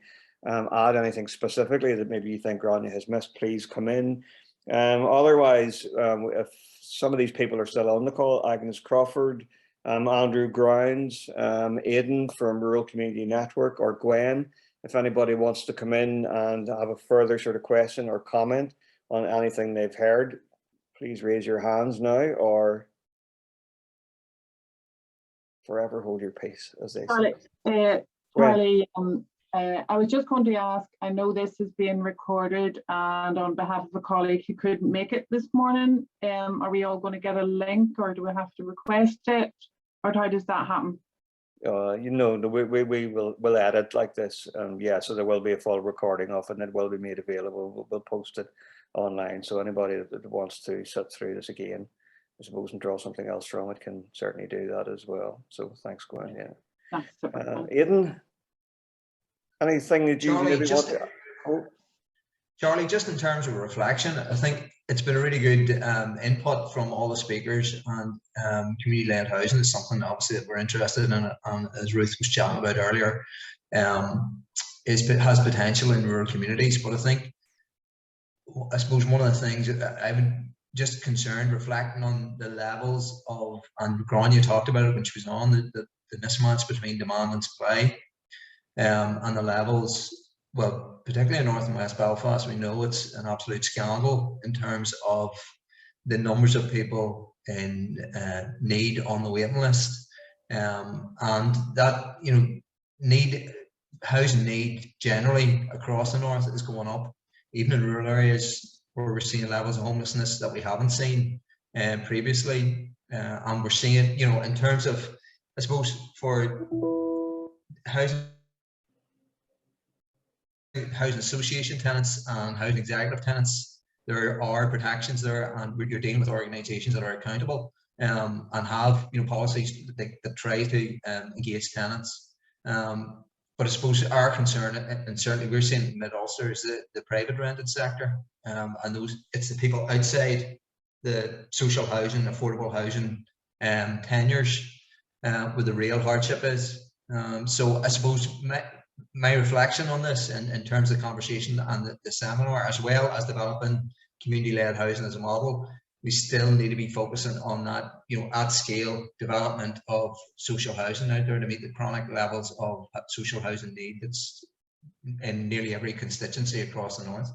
add anything specifically that maybe you think Grania has missed, please come in. Otherwise, if some of these people are still on the call, Agnes Crawford, Andrew Grounds, Aidan from Rural Community Network, or Gwen, if anybody wants to come in and have a further sort of question or comment on anything they've heard, please raise your hands now, or forever hold your peace, as they say. Charlie, I was just going to ask, I know this is being recorded, and on behalf of a colleague who couldn't make it this morning, are we all going to get a link, or do we have to request it, or how does that happen? You know, we'll edit like this, yeah, so there will be a full recording of it, and it will be made available. We'll post it online, so anybody that wants to sit through this again, I suppose, and draw something else from it can certainly do that as well. So thanks, Gwen. Yeah. Aidan, anything that you Charlie, maybe want to? Oh. Charlie, just in terms of reflection, I think it's been a really good input from all the speakers, and community-led housing is something obviously that we're interested in, and as Ruth was chatting about earlier, has potential in rural communities. But I suppose one of the things that I would just concerned reflecting on the levels of, and Grania talked about it when she was on, the mismatch between demand and supply, and the levels. Well, particularly in North and West Belfast, we know it's an absolute scandal in terms of the numbers of people in need on the waiting list, and that, you know, housing need generally across the north is going up, even in rural areas where we're seeing levels of homelessness that we haven't seen previously, and we're seeing, you know, in terms of, I suppose, for housing association tenants and housing executive tenants, there are protections there, and you're dealing with organisations that are accountable and have, you know, policies that try to engage tenants. But I suppose our concern, and certainly we're seeing in Mid-Ulster, is the private rented sector, and it's the people outside the social housing, affordable housing tenures, where the real hardship is. So I suppose my reflection on this in terms of the conversation and the seminar, as well as developing community-led housing as a model, we still need to be focusing on that, you know, at scale development of social housing out there to meet the chronic levels of social housing need that's in nearly every constituency across the north.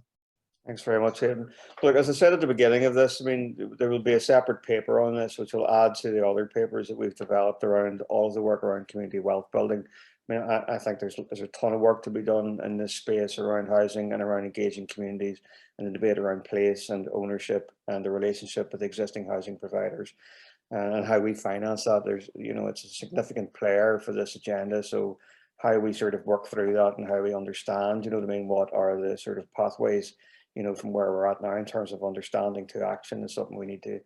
Thanks very much, Aidan. Look, as I said at the beginning of this, I mean, there will be a separate paper on this, which will add to the other papers that we've developed around all of the work around community wealth building. I mean, I think there's a ton of work to be done in this space around housing and around engaging communities, and the debate around place and ownership and the relationship with existing housing providers and how we finance that. There's, you know, it's a significant player for this agenda. So how we sort of work through that and how we understand, you know what I mean, what are the sort of pathways, you know, from where we're at now in terms of understanding to action is something we need to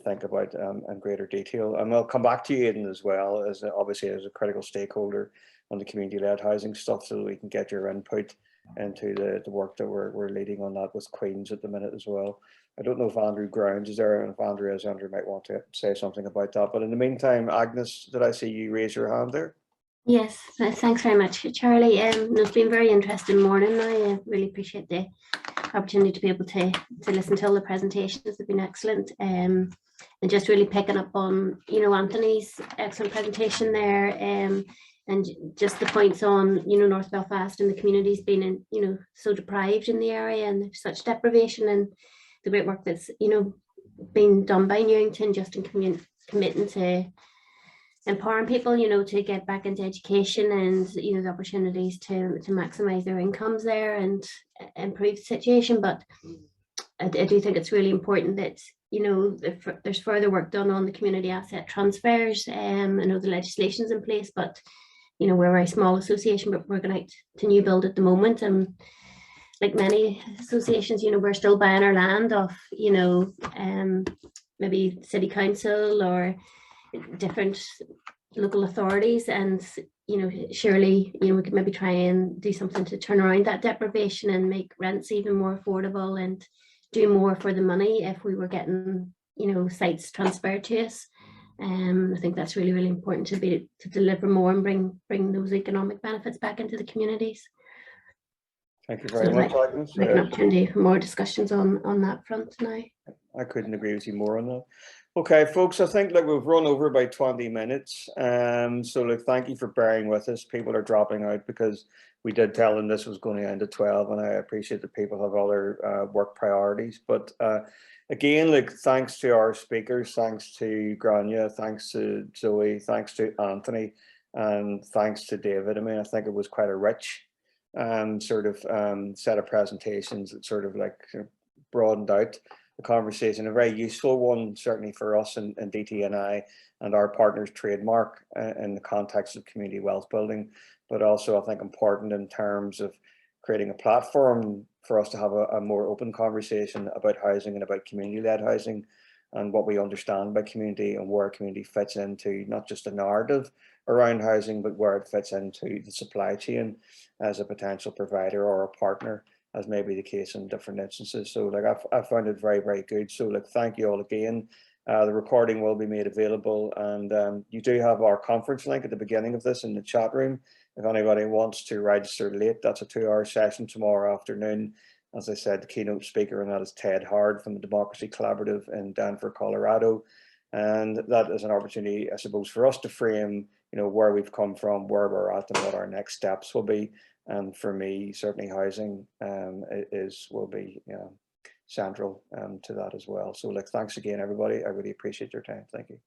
think about in greater detail. And I'll come back to you, Aidan, as well, as obviously as a critical stakeholder on the community-led housing stuff, so that we can get your input into the work that we're leading on that with Queen's at the minute as well. I don't know if Andrew Grounds is there, and if Andrew is, Andrew might want to say something about that. But in the meantime, Agnes, did I see you raise your hand there? Yes, thanks very much, Charlie. It's been a very interesting morning. I really appreciate the opportunity to be able to listen to all the presentations. They've been excellent. And just really picking up on, you know, Anthony's excellent presentation there, and just the points on, you know, North Belfast and the communities being, you know, so deprived in the area, and there's such deprivation, and the great work that's, you know, being done by Newington just in committing to empowering people, you know, to get back into education and, you know, the opportunities to maximize their incomes there and improve the situation. But I do think it's really important that, you know, there's further work done on the community asset transfers. I know the legislation's in place, but, you know, we're a very small association, but we're going out to new build at the moment. And like many associations, you know, we're still buying our land off, you know, maybe city council or different local authorities. And, you know, surely, you know, we could maybe try and do something to turn around that deprivation and make rents even more affordable and do more for the money if we were getting, you know, sites transferred to us. I think that's really, really important to deliver more and bring those economic benefits back into the communities. Thank you very much, Agnes. Like an opportunity for more discussions on that front now. I couldn't agree with you more on that. Okay, folks, I think like we've run over by 20 minutes. So like, thank you for bearing with us. People are dropping out because we did tell them this was going to end at 12, and I appreciate that people have other work priorities. But again, like, thanks to our speakers, thanks to Grania, thanks to Zoe, thanks to Anthony, and thanks to David. I mean, I think it was quite a rich sort of set of presentations that sort of like broadened out the conversation, a very useful one, certainly for us in DTNI and our partners Trademark in the context of community wealth building, but also I think important in terms of creating a platform for us to have a more open conversation about housing and about community-led housing and what we understand by community and where community fits into not just a narrative around housing, but where it fits into the supply chain as a potential provider or a partner, as may be the case in different instances. So like I found it very, very good. So like, thank you all again. The recording will be made available, and you do have our conference link at the beginning of this in the chat room. If anybody wants to register late, that's a 2-hour session tomorrow afternoon. As I said, the keynote speaker, and that is Ted Hard from the Democracy Collaborative in Denver, Colorado. And that is an opportunity, I suppose, for us to frame, you know, where we've come from, where we're at, and what our next steps will be. And for me, certainly housing will be central to that as well. So, like, thanks again, everybody. I really appreciate your time. Thank you.